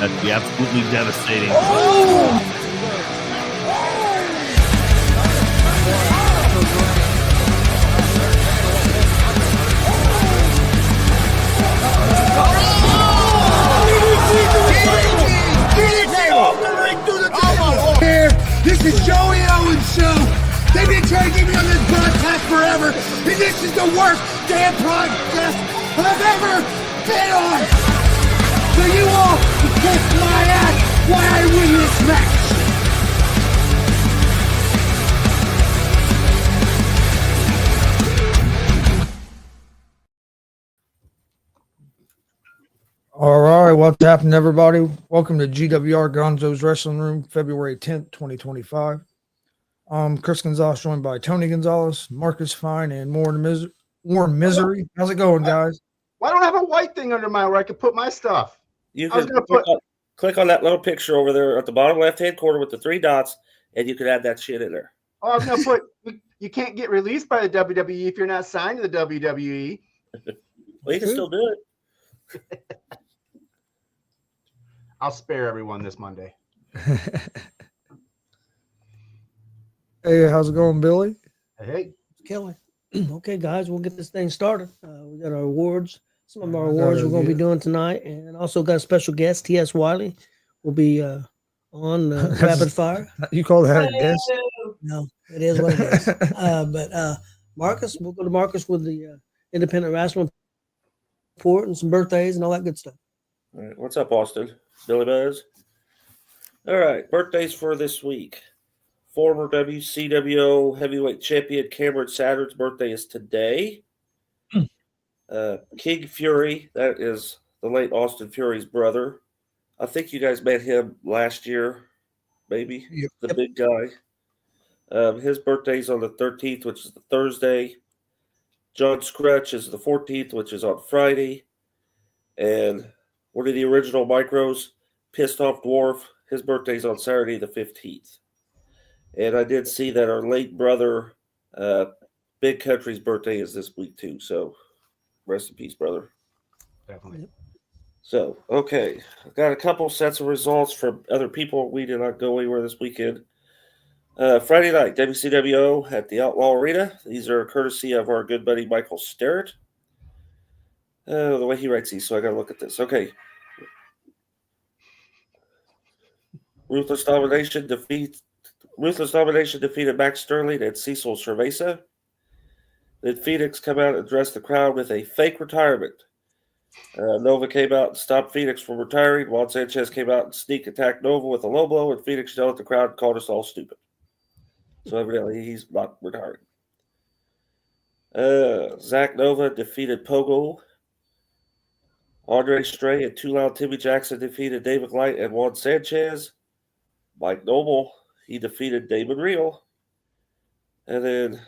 That'd be absolutely devastating. Oh! This is Joey Owens' show. They've been trying to get me on this broadcast forever, and this is the worst damn broadcast I've ever been on. So you all can kiss my ass while I win this match. All right, what's happening, everybody? Welcome to G.W.R. Gonzo'S Wrestling Room, February 10th, 2025. Chris Gonzo'S, joined by Tony Gonzalez, Marcus Fine, and Warren Misery. How's it going, guys? Why don't I have a white thing under mine where I can put my stuff? You can click on that little picture over there at the bottom left-hand corner with the three dots, and you can add that shit in there. Oh, I was going to put, you can't get released by the WWE if you're not signed to the WWE. Well, you can still do it. I'll spare everyone this Monday. Hey, how's it going, Billy? Hey. Kelly. Okay, guys, we'll get this thing started. We got our awards. Some of our awards we're going to be doing tonight, and also got a special guest, T.S. Wiley, will be on Rapid Fire. You call that a guest? No, it is what it is. But Marcus, we'll go to Marcus with the Independent Wrestling Report and some birthdays and all that good stuff. All right, what's up, Austin? Billy Buzz. All right, birthdays for this week. Former WCWO heavyweight champion Cameron Saturn's birthday is today. King Fury, that is the late Austin Fury's brother. I think you guys met him last year, maybe. Yep. The big guy. His birthday's on the 13th, which is the Thursday. John Scratch is the 14th, which is on Friday. And one of the original Micros, Pissed Off Dwarf, his birthday's on Saturday the 15th. And I did see that our late brother, Big Country's birthday is this week too. So rest in peace, brother. Definitely. So, okay. I've got a couple sets of results from other people. We did not go anywhere this weekend. Friday night, WCWO at the Outlaw Arena. These are courtesy of our good buddy Michael Sterrett. The way he writes these, so I got to look at this. Okay. Ruthless Domination defeated Max Sterling and Cecil Cerveza. Then Phoenix come out and addressed the crowd with a fake retirement. Nova came out and stopped Phoenix from retiring. Juan Sanchez came out and sneak attacked Nova with a low blow, and Phoenix yelled at the crowd and called us all stupid. So evidently he's not retiring. Zach Nova defeated Pogo. Andre Stray and Too Loud Timmy Jackson defeated David Light and Juan Sanchez. Mike Noble, he defeated Damon Real. And then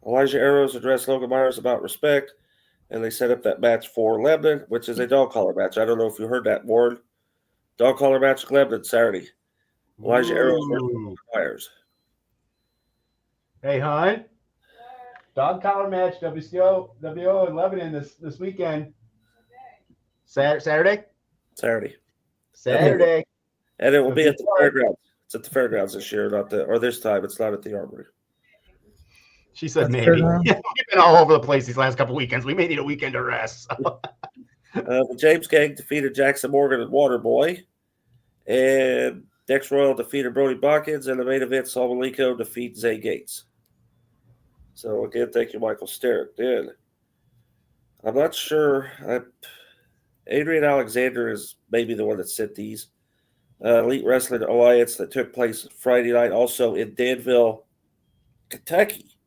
Elijah Arrows addressed Logan Myers about respect, and they set up that match for Lebanon, which is a dog collar match. I don't know if you heard that, Warren. Dog collar match at Lebanon Saturday. Elijah Arrows versus Logan Myers. Hey, hon. Dog collar match, WCWO in Lebanon this weekend. Saturday? Saturday. And it will be at the fairgrounds. It's at the fairgrounds this year, or this time. It's not at the Armory. She said maybe. Yeah, we've been all over the place these last couple weekends. We may need a weekend to rest. So. The James Gang defeated Jackson Morgan and Waterboy. And Dex Royal defeated Brody Botkins. And the main event, Saul Malenko defeats Zay Gates. So, again, thank you, Michael Sterrett. Then, I'm not sure. Adrian Alexander is maybe the one that sent these. Elite Wrestling Alliance that took place Friday night, also in Danville, Kentucky.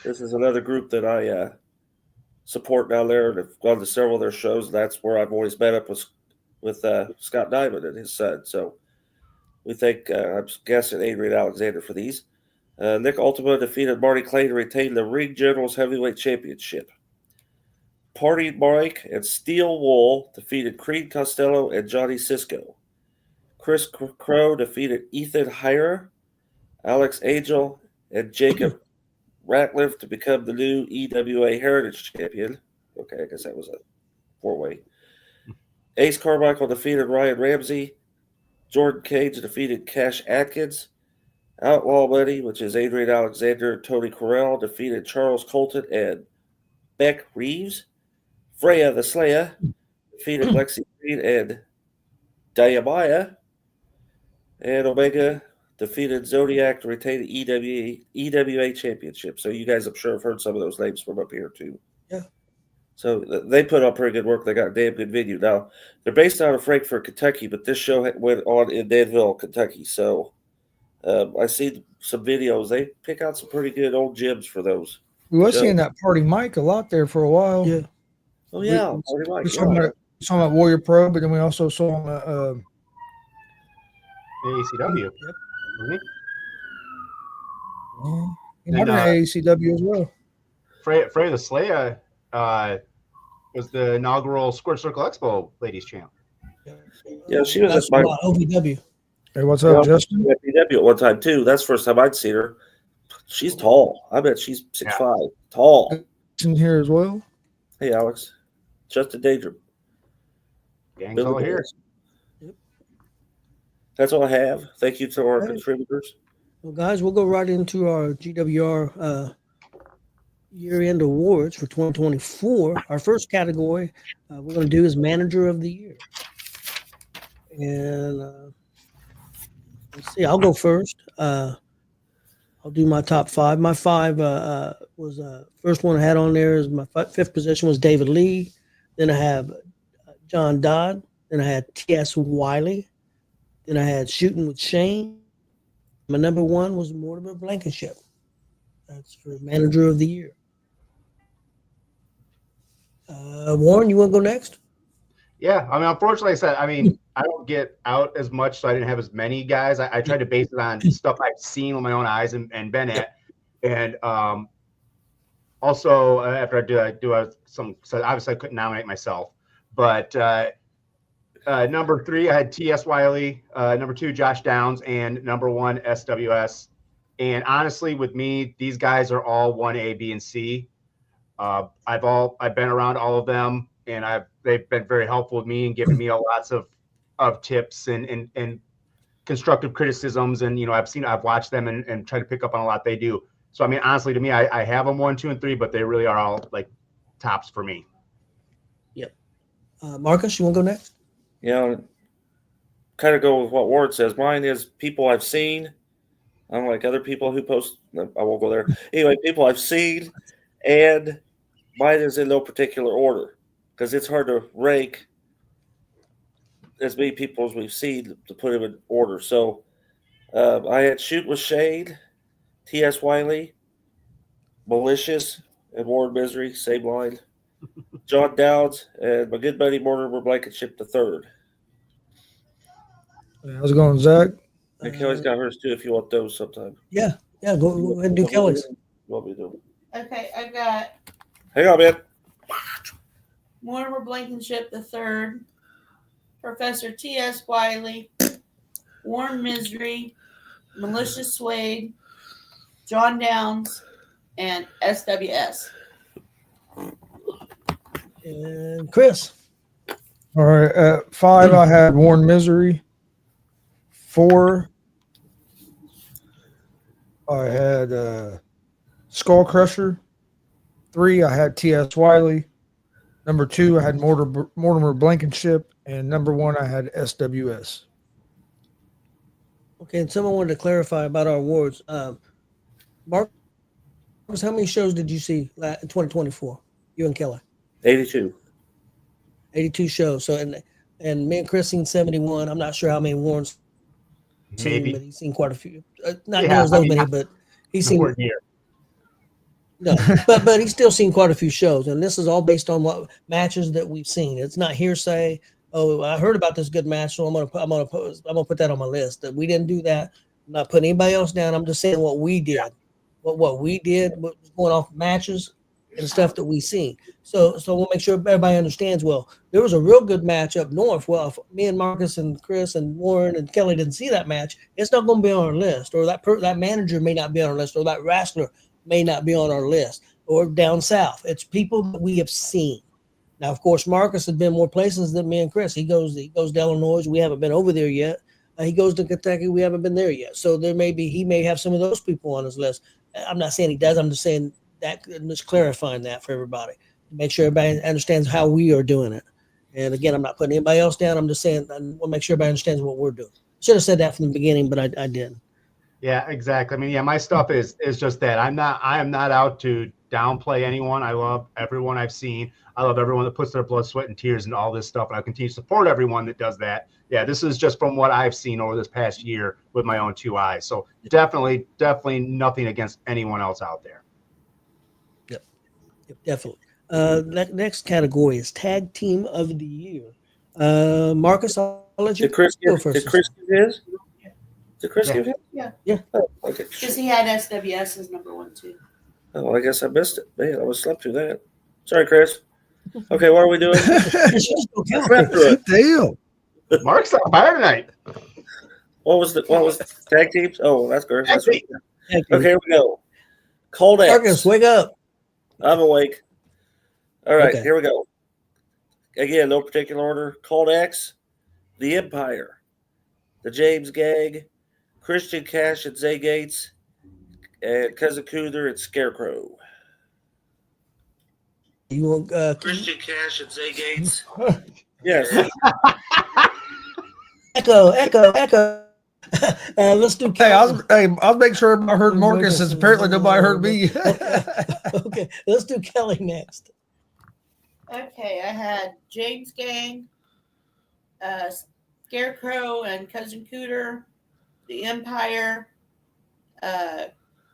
This is another group that I support down there, and have gone to several of their shows. That's where I've always met up with Scott Diamond and his son. So we thank, I'm guessing, Adrian Alexander for these. Nick Ultima defeated Marty Clay to retain the Ring Generals Heavyweight Championship. Party Mike and Steel Wool defeated Creed Costello and Johnny Cisco. Chris Crow defeated Ethan Heyer, Alex Angel, and Jacob Ratcliffe to become the new EWA Heritage Champion. Okay, I guess that was a four-way. Ace Carmichael defeated Ryan Ramsey. Jordan Cage defeated Cash Atkins. Outlaw Money, which is Adrian Alexander and Tony Corral, defeated Charles Colton and Beck Reeves. Freya the Slayer defeated Lexi Green and Diamaya. And Omega defeated Zodiac to retain the EWA championship. So you guys, I'm sure, have heard some of those names from up here too. Yeah. So they put up pretty good work. They got a damn good venue. Now, they're based out of Frankfort, Kentucky, but this show went on in Danville, Kentucky. So I see some videos. They pick out some pretty good old gyms for those. We were seeing that Party Mike a lot there for a while. Yeah. Oh, yeah. We saw him at Warrior Pro, but then we also saw him at ACW. Yep. he might have been ACW as well. Freya the Slayer was the inaugural Square Circle Expo Ladies Champ. Yeah, she was That's at my OVW. Hey, what's up, Justin? at BW at one time too. That's the first time I'd seen her. She's tall. I bet she's 6'5". Tall. In here as well. Hey, Alex. Justin Danger. Gang's all here. Yep. That's all I have. Thank you to our contributors. Well, guys, we'll go right into our GWR year-end awards for 2024. Our first category we're going to do is Manager of the Year. And let's see, I'll go first. I'll do my top five. My five was first one I had on there is my fifth position was David Lee. Then I have John Dodd. Then I had T.S. Wiley. Then I had Shooting with Shane. My number one was Mortimer Blankenship. That's for Manager of the Year. Warren, you want to go next? Yeah, I mean, unfortunately, I don't get out as much, so I didn't have as many guys. I tried to base it on stuff I've seen with my own eyes and been at, and also after I do some. So obviously, I couldn't nominate myself, but number 3, I had T.S. Wiley. Number 2, Josh Downs, and number 1, SWS. And honestly, with me, these guys are all 1A, B, and C. I've been around all of them, and they've been very helpful with me and giving me lots of tips and constructive criticisms. And I've watched them and tried to pick up on a lot they do. So I mean, honestly, to me, I have them 1, 2, and 3, but they really are all like tops for me. Yep. Marcus, you want to go next? Yeah, kind of go with what Ward says. Mine is people I've seen. Unlike other people who post, I won't go there. Anyway, people I've seen, and mine is in no particular order because it's hard to rank as many people as we've seen to put them in order. So I had Shoot with Shade, T.S. Wiley, Malicious, and Warren Misery, same line. John Downs, and my good buddy Mortimer Blankenship III. How's it going, Zach? And Kelly's got hers too if you want those sometime. Yeah, go ahead and do Kelly's. What we do? Okay, I've got Hang on, man. Mortimer Blankenship III, Professor T.S. Wiley, Warren Misery, Malicious Suede, John Downs, and SWS. And Chris. All right. At 5, I had Warren Misery. 4, I had Skull Crusher. 3, I had T.S. Wiley. Number 2, I had Mortimer Blankenship. And number 1, I had SWS. Okay, and someone wanted to clarify about our awards. Mark, how many shows did you see in 2024? You and Kelly? 82. 82 shows. So and me and Chris seen 71. I'm not sure how many Warren's seen, but he's seen quite a few. Not as many, but he's seen. No, but he's still seen quite a few shows, and this is all based on what matches that we've seen. It's not hearsay. Oh, I heard about this good match, so I'm gonna put that on my list. That we didn't do that. I'm not putting anybody else down. I'm just saying what we did, what we did, what was going off matches and stuff that we seen. So we'll make sure everybody understands. Well, there was a real good match up north. Well, if me and Marcus and Chris and Warren and Kelly didn't see that match, it's not going to be on our list, or that manager may not be on our list, or that wrestler may not be on our list, or down south. It's people that we have seen. Now, of course, Marcus has been more places than me and Chris. He goes to Illinois. We haven't been over there yet. He goes to Kentucky. We haven't been there yet. So he may have some of those people on his list. I'm not saying he does. I'm just saying that, just clarifying that for everybody, to make sure everybody understands how we are doing it. And again, I'm not putting anybody else down. I'm just saying I want to make sure everybody understands what we're doing. Should have said that from the beginning, but I didn't. Yeah, exactly. I mean, yeah, my stuff is just that. I am not out to downplay anyone. I love everyone I've seen. I love everyone that puts their blood, sweat, and tears into all this stuff, and I continue to support everyone that does that. Yeah, this is just from what I've seen over this past year with my own 2 eyes. So definitely nothing against anyone else out there. Yep, definitely. Next category is Tag Team of the Year. Marcus, I'll let you go first. Did Chris give his? Did Chris give his? Yeah. Oh, okay. Because he had SWS as number 1 too. Oh, well, I guess I missed it. Man, I was slept through that. Sorry, Chris. Okay, what are we doing? Damn. Mark's on fire tonight. What was tag teams? Oh, that's good. That's right. Thank you. Okay, here we go. Cold X. Marcus, wake up. I'm awake. All right, Okay. here we go. Again, no particular order. Cold X, the Empire, the James Gang, Christian Cash and Zay Gates, and Cousin Cooter and Scarecrow. You want Christian Cash and Zay Gates? Yes. Echo. Let's do. I'll make sure I heard Marcus, since apparently nobody heard me. Okay, let's do Kelly next. Okay, I had James Gang, Scarecrow and Cousin Cooter, the Empire,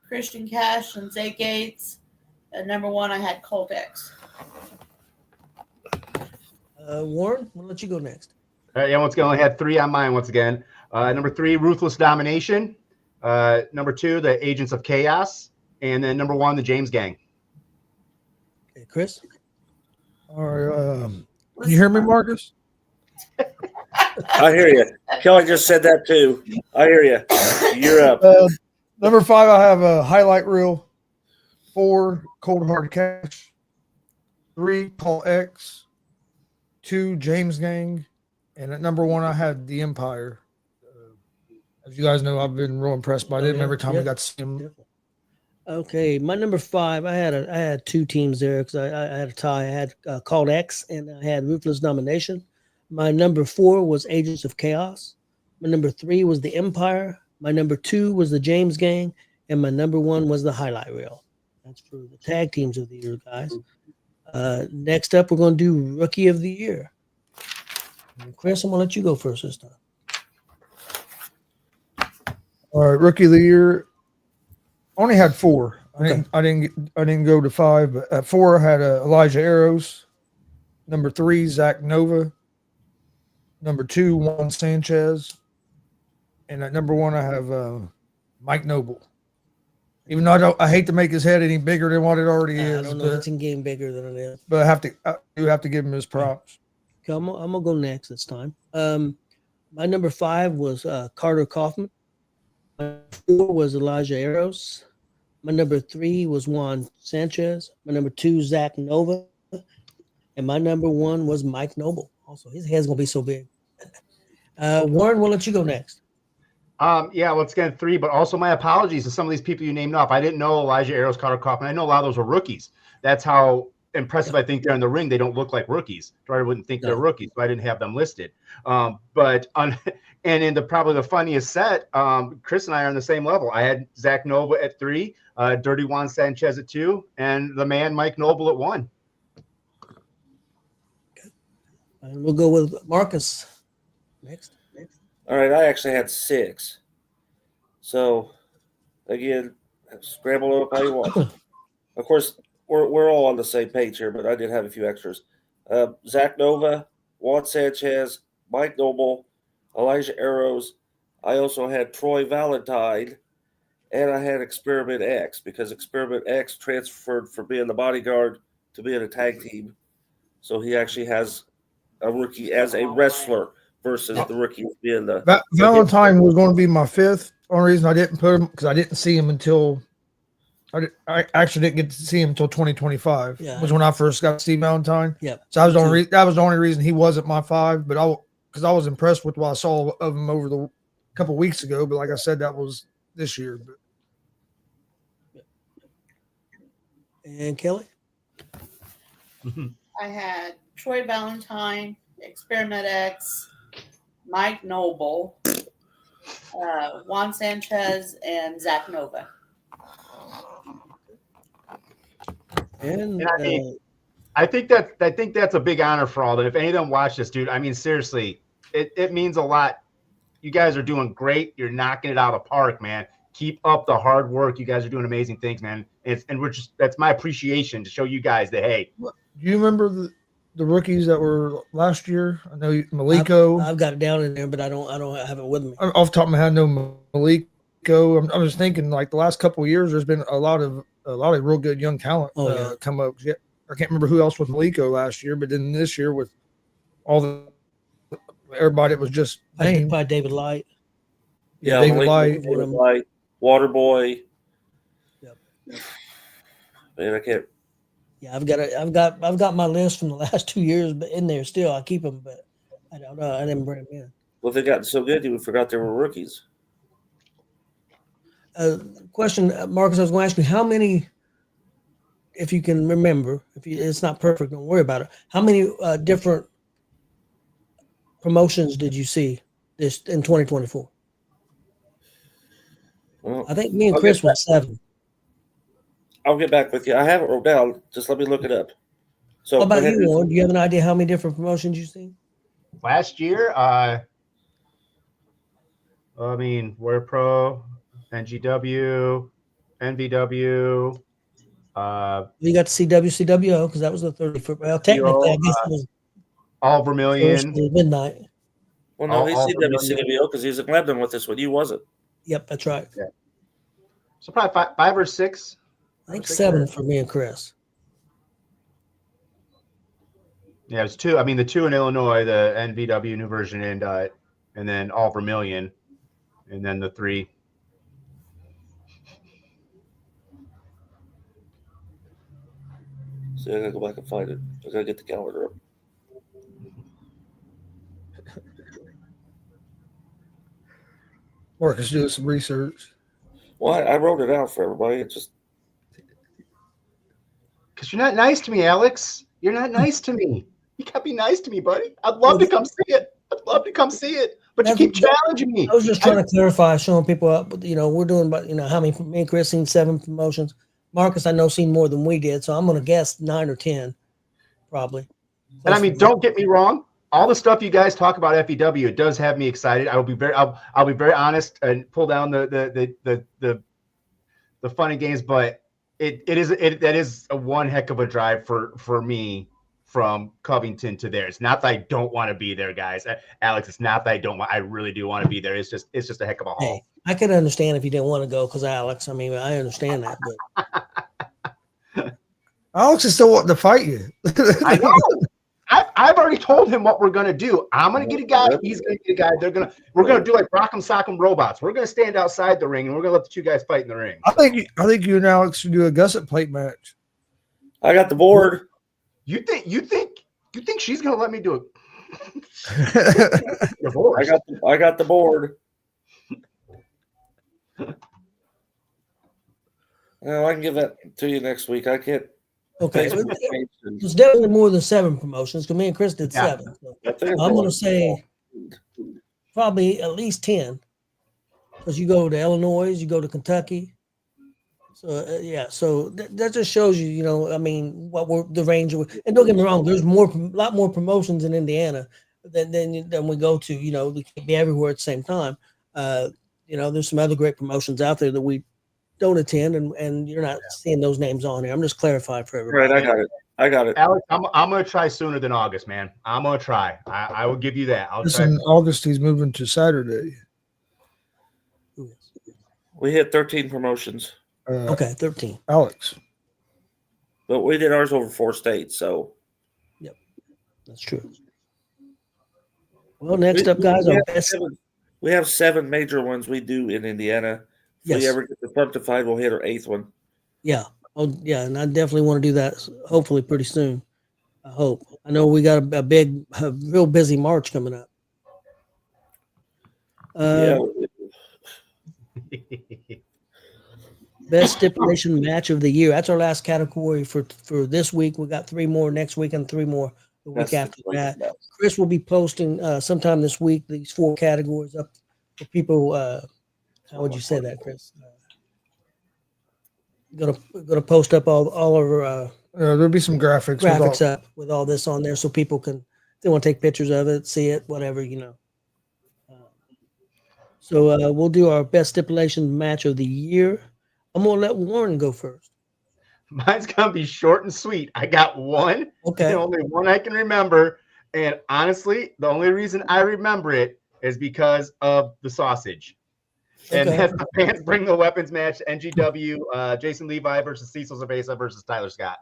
Christian Cash and Zay Gates, and number 1 I had Colt X. Warren, we'll let you go next. Yeah, once again, I only had 3 on mine once again. Number 3, Ruthless Domination. Number 2, the Agents of Chaos. And then number 1, the James Gang. Okay, Chris? All right. You hear me, Marcus? I hear you. Kelly just said that too. I hear you. You're up. Number 5, I have a highlight reel. 4, Cold Hard Cash. 3, Call X. 2, James Gang. And at number 1, I had the Empire. As you guys know, I've been real impressed by them every time we got to see them. Okay, my number 5, I had 2 teams there because I had a tie. I had Called X and I had Ruthless Domination. My number 4 was Agents of Chaos. My number 3 was the Empire. My number 2 was the James Gang, and my number 1 was the Highlight Reel. That's for the tag teams of the year, guys. Next up, we're going to do Rookie of the Year. And Chris, I'm going to let you go first this time. All right, Rookie of the Year. Only had 4. I didn't go to 5, but at 4 I had Elijah Arrows. Number 3, Zach Nova. Number 2, Juan Sanchez. And at number 1 I have Mike Noble. Even though I hate to make his head any bigger than what it already is. I don't know if it's in game bigger than it is. But I do have to give him his props. Okay, I'm gonna go next this time. My number 5 was Carter Kaufman. My 4 was Elijah Arrows. My number 3 was Juan Sanchez. My number 2, Zach Nova. And my number 1 was Mike Noble. Also, his head's going to be so big. Warren, we'll let you go next. Yeah, once again, 3, but also my apologies to some of these people you named off. I didn't know Elijah Arrows, Carter Kaufman. I know a lot of those were rookies. That's how impressive I think they're in the ring. They don't look like rookies. I wouldn't think they're rookies, so I didn't have them listed. And in probably the funniest set, Chris and I are on the same level. I had Zach Nova at 3, Dirty Juan Sanchez at 2, and the man Mike Noble at 1. And we'll go with Marcus next. All right, I actually had 6. So, again, scramble it up how you want. Of course, we're all on the same page here, but I did have a few extras. Zach Nova, Juan Sanchez, Mike Noble, Elijah Arrows. I also had Troy Valentine, and I had Experiment X, because Experiment X transferred from being the bodyguard to being a tag team. So he actually has a rookie as a wrestler versus the rookie being the Valentine was going to be my 5th. Only reason I didn't put him because I didn't see him until I actually didn't get to see him until 2025. Yeah. Was when I first got Steve Valentine. Yep. So Me too. that was the only reason he wasn't my 5. But because I was impressed with what I saw of him over the couple weeks ago. But like I said, that was this year. But And Kelly? I had Troy Valentine, Experiment X, Mike Noble, Juan Sanchez, and Zach Nova. And And I think that's a big honor for all that. If any of them watch this, dude, I mean, seriously, it means a lot. You guys are doing great. You're knocking it out of the park, man. Keep up the hard work. You guys are doing amazing things, man. That's my appreciation to show you guys that, hey. do you remember the rookies that were last year? I know Maliko. I've got it down in there, but I don't have it with me. Off the top of my head, I know Maliko. I was thinking like the last couple of years, there's been a lot of real good young talent come up. Yeah, I can't remember who else was Maliko last year, but then this year with all everybody, it was just named. Probably David Light. Yeah, David Light, Waterboy. Yep. Man, I can't. Yeah, I've got my list from the last 2 years, but in there still. I keep them, but I don't know. I didn't bring them in. Well, they got so good, you forgot they were rookies. Question, Marcus. I was going to ask you how many, if you can remember. It's not perfect, don't worry about it. How many different promotions did you see this in 2024? Well, I think me and Chris went 7. I'll get back with you. I have it wrote down. Just let me look it up. So, How about you, Warren? Do you have an idea how many different promotions you've seen? Last year, I mean, Word Pro, NGW, NVW. You got to see WCWO because that was the 34th. Well, technically, I guess it was all Vermilion. Midnight. Well, no, he's WCW because he's in Lebanon with us when you wasn't. Yep, that's right. Yeah. So probably 5 or 6. I think 7 for me and Chris. Yeah, it was 2. I mean, the 2 in Illinois, the NVW new version, and then all Vermilion, and then the 3. So I gotta go back and find it. I gotta get the calendar up. Marcus doing some research. Well, I wrote it out for everybody. It just because you're not nice to me, Alex. You're not nice to me. You gotta be nice to me, buddy. I'd love to come see it. But you keep challenging me. I was just trying to clarify, showing people up. We're doing about how many. Me and Chris seen 7 promotions. Marcus, I know, seen more than we did, so I'm gonna guess 9 or 10, probably. And I mean, don't get me wrong. All the stuff you guys talk about FEW, it does have me excited. I'll be very honest and pull down the fun and games, but that is a one heck of a drive for me from Covington to there. It's not that I don't want to be there, guys. Alex, it's not that I don't want. I really do want to be there. It's just a heck of a haul. Hey, I could understand if you didn't want to go because Alex. I mean, I understand that, but Alex is still wanting to fight you. I know. I've already told him what we're gonna do. I'm gonna get a guy. He's gonna get a guy. We're gonna do like Rock'em Sock'em Robots. We're gonna stand outside the ring and we're gonna let the 2 guys fight in the ring. I think you and Alex should do a gusset plate match. I got the board. You think she's gonna let me do it? I got the board. Well, I can give that to you next week. I can't. Okay, it's definitely more than 7 promotions because me and Chris did 7. So I'm going to say probably at least 10 because you go to Illinois, you go to Kentucky. So so that just shows you, I mean, what we're the range of. And don't get me wrong, there's a lot more promotions in Indiana than we go to. We can't be everywhere at the same time. There's some other great promotions out there that we don't attend, and you're not seeing those names on here. I'm just clarifying for everybody. Right, I got it. Alex, I'm gonna try sooner than August, man. I'm gonna try. I will give you that. In August, he's moving to Saturday. We hit 13 promotions. Okay, 13. Alex. But we did ours over 4 states, so. Yep, that's true. Well, next up, guys, we have 7 major ones we do in Indiana. If we ever get the Fructified, we'll hit our 8th one. Yeah. Oh, yeah. And I definitely want to do that. Hopefully, pretty soon. I hope. I know we got a real busy March coming up. Yeah. Best stipulation match of the year. That's our last category for this week. We got 3 more next week and 3 more the week Best after that. stipulation match. Chris will be posting sometime this week these 4 categories up for people. How would you say that, Chris? Gonna post up all of our There'll be some graphics. graphics up with all this on there, so people can, if they want to take pictures of it, see it, whatever, you know. So we'll do our best stipulation match of the year. I'm gonna let Warren go first. Mine's gonna be short and sweet. I got one, Okay. and only one I can remember. And honestly, the only reason I remember it is because of the sausage. And Okay. that's the Fans Bring the Weapons match, NGW, Jason Levi versus Cecil Cerveza versus Tyler Scott.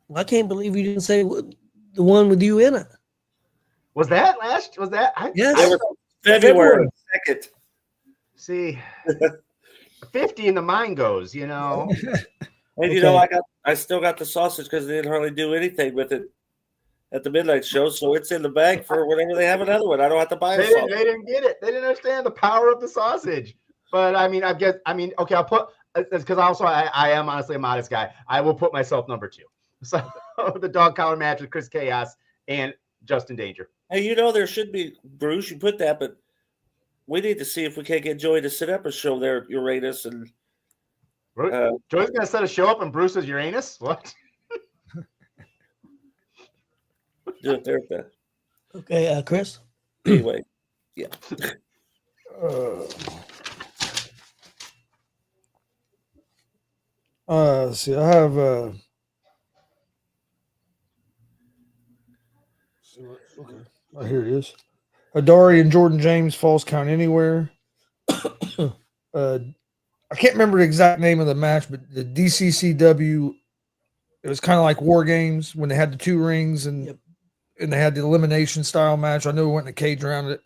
Well, I can't believe you didn't say the one with you in it. Was that last? Was that? Yes. February 2nd. See, 50 in the mind goes, you know. And you know, I still got the sausage because they didn't hardly do anything with it at the midnight show, so it's in the bag for whenever they have another one. I don't have to buy a They sausage. didn't get it. They didn't understand the power of the sausage. But I mean, okay, I'll put, because also I am honestly a modest guy. I will put myself number 2. So the dog collar match with Chris Chaos and Justin Danger. Hey, you know, there should be, Bruce, you put that, but we need to see if we can't get Joey to set up a show there at Uranus. And Joey's going to set a show up in Bruce's Uranus? What? do it there. Then. Okay, Chris. Anyway, yeah. See, I have okay. Oh, here it is. Adari and Jordan James Falls Count Anywhere. I can't remember the exact name of the match, but the DCCW, it was kind of like War Games when they had the 2 rings and and they had the elimination style match. I know we went in a cage around it.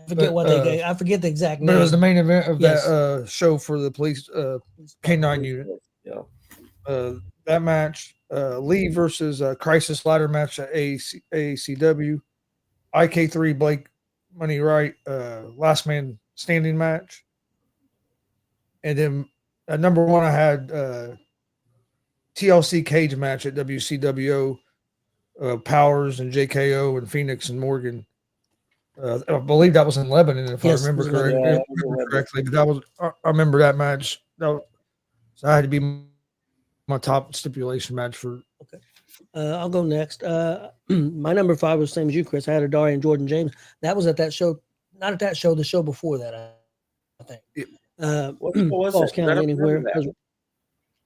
I forget what they gave. I forget the exact name. But it was the main event of that show for the police K9 unit. Yeah. That match, Lee versus Crisis Ladder match at ACW, IK3 Blake Money Right, last man standing match. And then at number 1, I had TLC cage match at WCWO, Powers and JKO and Phoenix and Morgan. I believe that was in Lebanon, if I remember correctly. But that was, I remember that match. So I had to be my top stipulation match for. Okay. I'll go next. My number 5 was the same as you, Chris. I had Adari and Jordan James. That was at that show, not at that show, the show before that, I think. What was Falls it? Count Anywhere.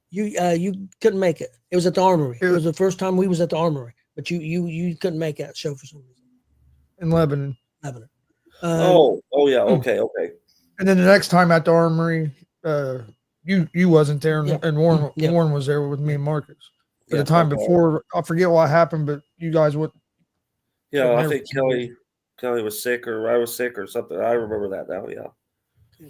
You couldn't make it. It was at the Armory. It was the first time we was at the Armory, but you couldn't make that show for some reason. In Lebanon. Oh yeah, okay. And then the next time at the Armory, you wasn't there, and Warren was there with me and Marcus. But the time before, I forget what happened, but you guys would. Yeah, I think Kelly was sick, or I was sick, or something. I remember that now. Yeah.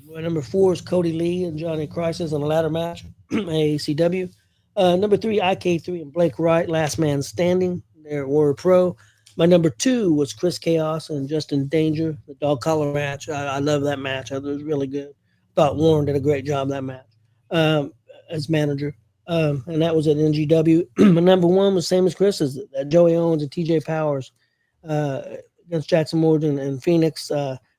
My number 4 is Cody Lee and Johnny Crisis in a ladder match, ACW. Number 3, IK3 and Blake Wright, last man standing. They're Warrior Pro. My number 2 was Chris Chaos and Justin Danger, the dog collar match. I love that match. It was really good. Thought Warren did a great job that match as manager. And that was at NGW. My number 1 was same as Chris's, Joey Owens and TJ Powers against Jackson Morgan and Phoenix.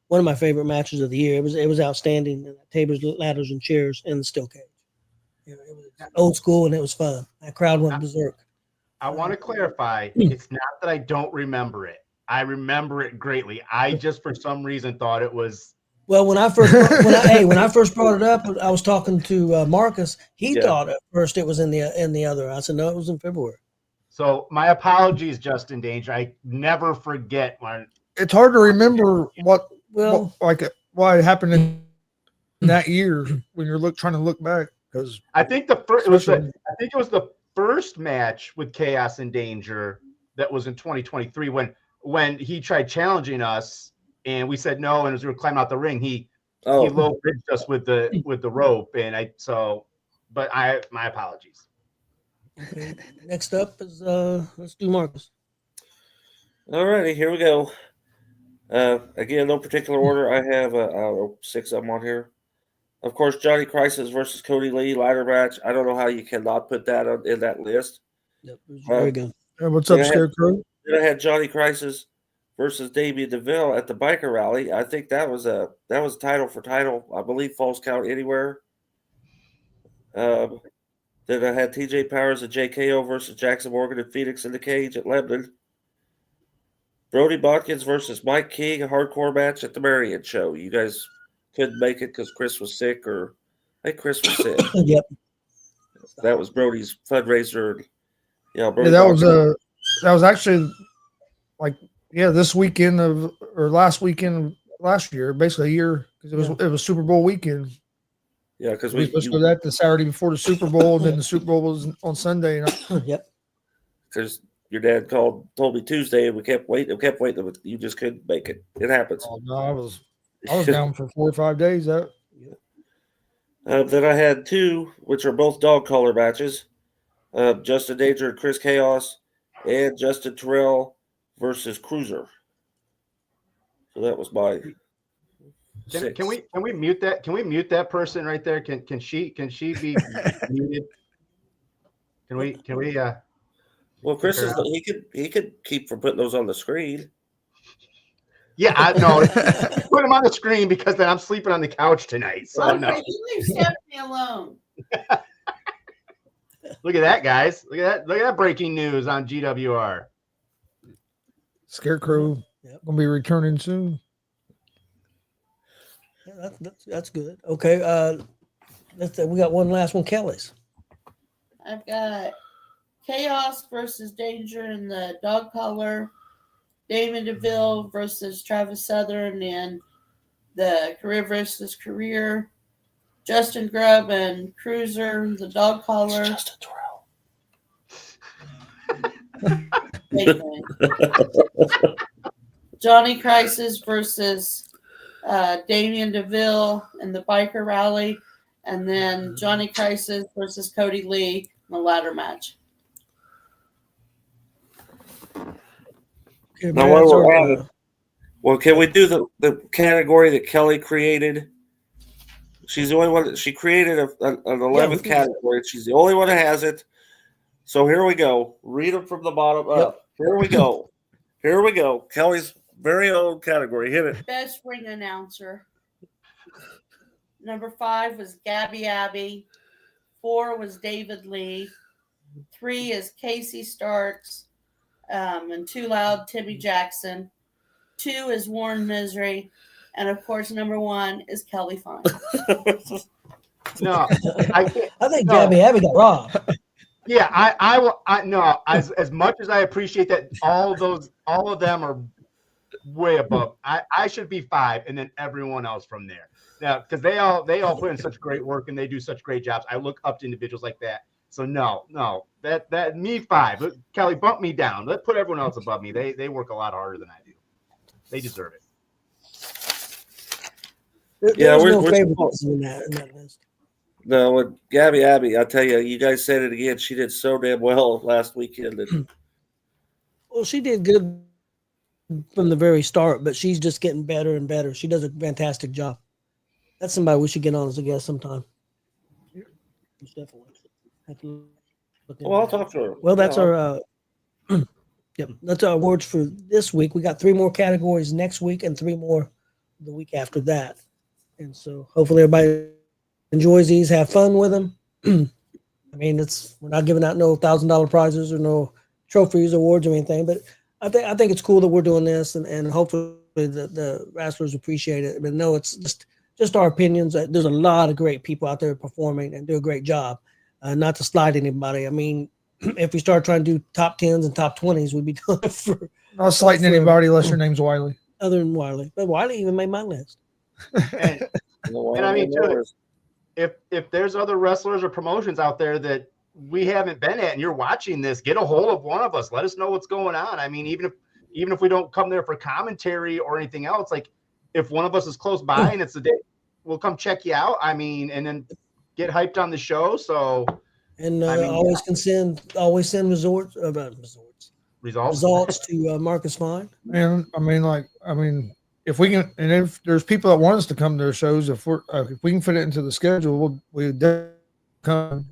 One of my favorite matches of the year. It was outstanding. Tables, ladders, and chairs in the steel cage. It was old school and it was fun. That crowd went berserk. I want to clarify. It's not that I don't remember it. I remember it greatly. I just, for some reason, thought it was. Well, when I first brought it up, I was talking to Marcus. He thought at first it was in the other. I said no, it was in February. So my apologies, Justin Danger. I never forget when. It's hard to remember what happened in that year when you're trying to look back, because I think it was the first match with Chaos and Danger that was in 2023 when he tried challenging us and we said no, and as we were climbing out the ring, he low bridged us with the rope, and but my apologies. Okay. Next up is let's do Marcus. All righty, here we go. Again, no particular order. I have I don't know, 6 of them on here. Of course, Johnny Crisis versus Cody Lee ladder match. I don't know how you cannot put that in that list. Yep, very good. Hey, what's up, Then Scarecrow? I had Johnny Crisis versus Damien DeVille at the biker rally. I think that was a title for title. I believe Falls Count Anywhere. Then I had TJ Powers and JKO versus Jackson Morgan and Phoenix in the cage at Lebanon. Brody Botkins versus Mike King, a hardcore match at the Marion show. You guys couldn't make it because Chris was sick, or I think Chris was sick. Yep. That was Brody's fundraiser. Yeah, Brody that was actually like this weekend or last weekend last year, basically a year, because it was Super Bowl weekend. Yeah, because we supposed to go that the Saturday before the Super Bowl, and then the Super Bowl was on Sunday. And Yep. Because your dad told me Tuesday, and we kept waiting. You just couldn't make it. It happens. Oh, no, I was down for 4 or 5 days. Then I had 2, which are both dog collar matches. Justin Danger and Chris Chaos, and Justin Terrell versus Cruiser. So that was my. Can we mute that? Can we mute that person right there? Can she be muted? Can we? Well, Chris he could keep from putting those on the screen. Yeah, I know. Put them on the screen because then I'm sleeping on the couch tonight. So Okay, no. you leave Stephanie alone. Look at that, guys. Look at that breaking news on G.W.R. Scarecrow gonna be returning soon. Yeah, that's good. Okay, we got one last one, Kelly's. I've got Chaos versus Danger in the dog collar. Damon DeVille versus Travis Southern in the career versus career. Justin Grubb and Cruiser, the dog collar. Justin Terrell. Johnny Crisis versus Damien DeVille in the biker rally. And then Johnny Crisis versus Cody Lee in the ladder match. Okay, Now, while we're at it, well, can we do the category that Kelly created? She's the only one that she created an 11th category. She's the only one that has it. So here we go. Read them from the bottom up. Here we go. Here we go. Kelly's very own category. Hit it. Best ring announcer. Number 5 was Gabby Abbey. 4 was David Lee. 3 is Casey Starks. And Too Loud, Timmy Jackson. 2 is Warren Misery. And of course, number 1 is Kelly Fine. No, I can't. I think Gabby Abbey got robbed. Yeah, I no. As much as I appreciate that, all of them are way above. I should be 5, and then everyone else from there. Yeah, because they all put in such great work and they do such great jobs. I look up to individuals like that. So no, that me 5. Kelly, bump me down. Let's put everyone else above me. They work a lot harder than I do. They deserve it. Yeah, we're we're favorites in that list. No, with Gabby Abbey, I tell you, you guys said it again. She did so damn well last weekend. Well, she did good from the very start, but she's just getting better and better. She does a fantastic job. That's somebody we should get on as a guest sometime. Definitely. Well, I'll talk to her. Well, that's our that's our awards for this week. We got 3 more categories next week and 3 more the week after that. And so hopefully everybody enjoys these, have fun with them. I mean, we're not giving out no $1,000 prizes or no trophies, awards, or anything, but I think it's cool that we're doing this, and hopefully the wrestlers appreciate it. But no, it's just our opinions. There's a lot of great people out there performing and do a great job. Not to slide anybody. I mean, if we start trying to do top 10s and top 20s, we'd be doing it for. Not slighting anybody unless your name's Wiley. Other than Wiley, but Wiley even made my list. And I mean, too, if there's other wrestlers or promotions out there that we haven't been at and you're watching this, get a hold of one of us. Let us know what's going on. I mean, even if we don't come there for commentary or anything else, like if one of us is close by and it's the day, we'll come check you out. I mean, and then get hyped on the show. So And I mean, always send results to Marcus Fine. And if we can, and if there's people that want us to come to their shows, if we can fit it into the schedule, we'll definitely come.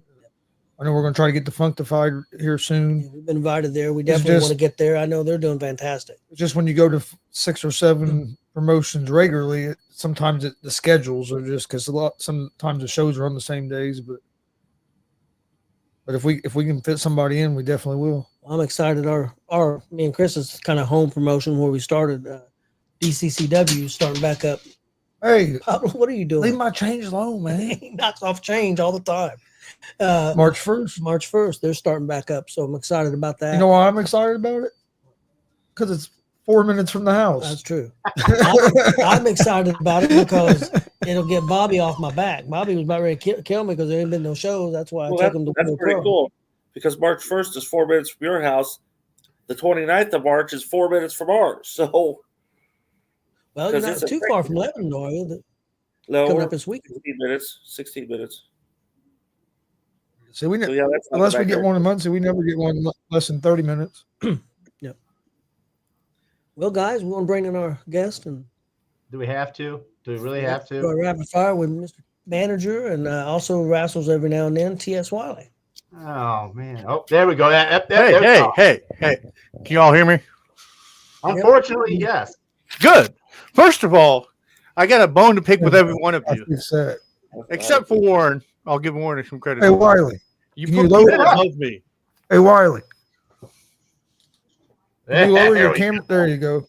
I know we're going to try to get the Functified here soon. Yeah, we've been invited there. We definitely want to get there. I know they're doing fantastic. Just when you go to 6 or 7 promotions regularly, sometimes the schedules are just because sometimes the shows are on the same days. But if we can fit somebody in, we definitely will. I'm excited. Our me and Chris's kind of home promotion where we started, DCCW starting back up. Hey, Pablo, what are you doing? Leave my change alone, man. He knocks off change all the time. March 1st, they're starting back up, so I'm excited about that. You know why I'm excited about it? Because it's 4 minutes from the house. That's true. I'm excited about it because it'll get Bobby off my back. Bobby was about ready to kill me because there ain't been no shows. That's why I took him to That's pretty cool. Because March 1st is 4 minutes from your house. The 29th of March is 4 minutes from ours. So, well, you're not too far from Lebanon, are you? No, coming up this week. 16 minutes. So unless we get one a month, so we never get one less than 30 minutes. Yep. Well, guys, we want to bring in our guest, and do we have to? Do we really have to? Go rapid fire with Mr. Manager, and also wrestles every now and then. T.S. Wiley. Oh man! Oh, there we go. Hey! Can you all hear me? Unfortunately, yes. Good. First of all, I got a bone to pick with every one of you, except for Warren. I'll give Warren some credit. Hey, Wiley. You put me above me. Hey, Wiley. You lower your camera. There you go.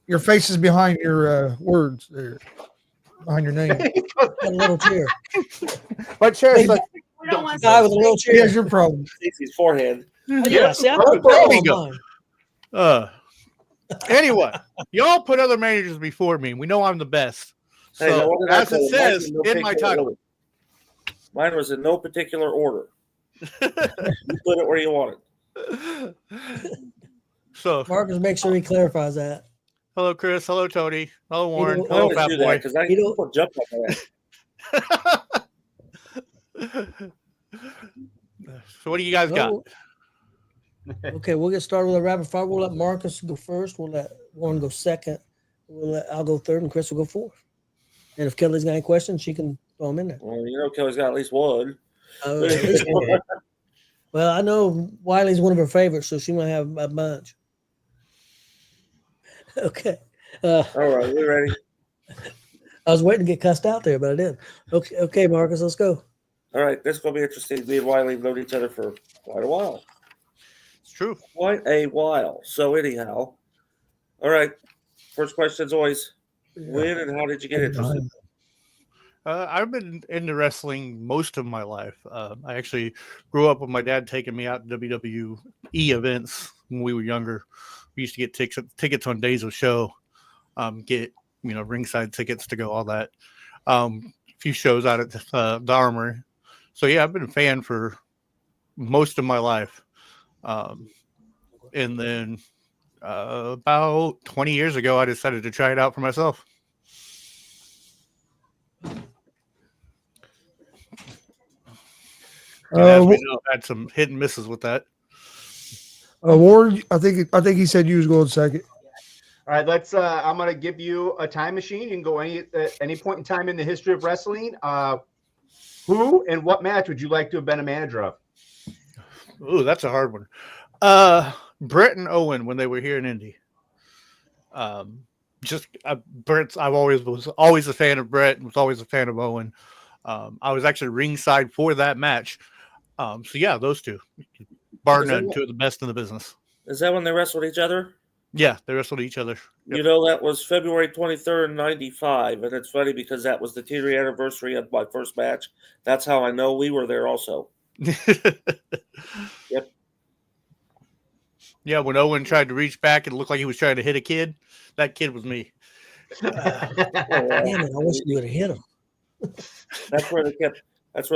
Your face is behind your words there. Behind your name. A little chair. My chair is like guy with a little chair. Here's your problem. Stacy's forehead. Yeah, see, Anyway, y'all put other managers before me. We know I'm the best. So, as it says in my title. Mine was in no particular order. You put it where you want it. So Marcus, make sure he clarifies that. Hello, Chris. Hello, Tony. Hello, Warren. Hello, Fat Boy. Because people jump like that. So what do you guys got? Okay, we'll get started with a rapid fire. We'll let Marcus go first. We'll let Warren go second. I'll go third, and Chris will go fourth. And if Kelly's got any questions, she can throw them in there. Well, you know Kelly's got at least one. At least one. Well, I know Wiley's one of her favorites, so she might have a bunch. Okay. All right, we ready? I was waiting to get cussed out there, but I didn't. Okay, Marcus, let's go. All right, this is going to be interesting. Me and Wiley have known each other for quite a while. It's true. Quite a while. So anyhow, all right, first question is always, when and how did you get interested? I've been into wrestling most of my life. I actually grew up with my dad taking me out to WWE events when we were younger. We used to get tickets on days of show, get ringside tickets to go, all that. A few shows out at the Armory. So yeah, I've been a fan for most of my life. And then about 20 years ago, I decided to try it out for myself. As we know, I've had some hit and misses with that. Warren, I think he said you was going second. All right, let's. I'm going to give you a time machine. You can go any point in time in the history of wrestling. Who and what match would you like to have been a manager of? Ooh, that's a hard one. Brett and Owen when they were here in Indy. Brett's. I was always a fan of Brett and was always a fan of Owen. I was actually ringside for that match. So yeah, those two, bar none, two of the best in the business. Is that when they wrestled each other? Yeah, they wrestled each other. Yep. You know, that was February 23rd, 95. And it's funny because that was the 10-year anniversary of my first match. That's how I know we were there also. Yep. Yeah, when Owen tried to reach back and looked like he was trying to hit a kid, that kid was me. Damn it, I wish you would have hit him. That's where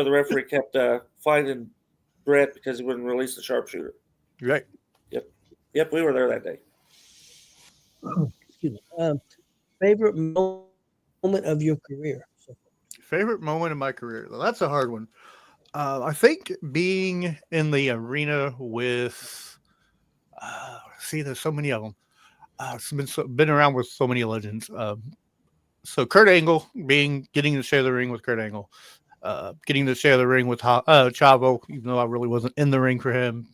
the referee kept finding Brett because he wouldn't release the sharpshooter. Right. Yep, we were there that day. Excuse me. Favorite moment of your career? Favorite moment in my career? Well, that's a hard one. I think being in the arena with, see, there's so many of them. It's been around with so many legends. So Kurt Angle, getting to share the ring with Kurt Angle, getting to share the ring with Chavo, even though I really wasn't in the ring for him.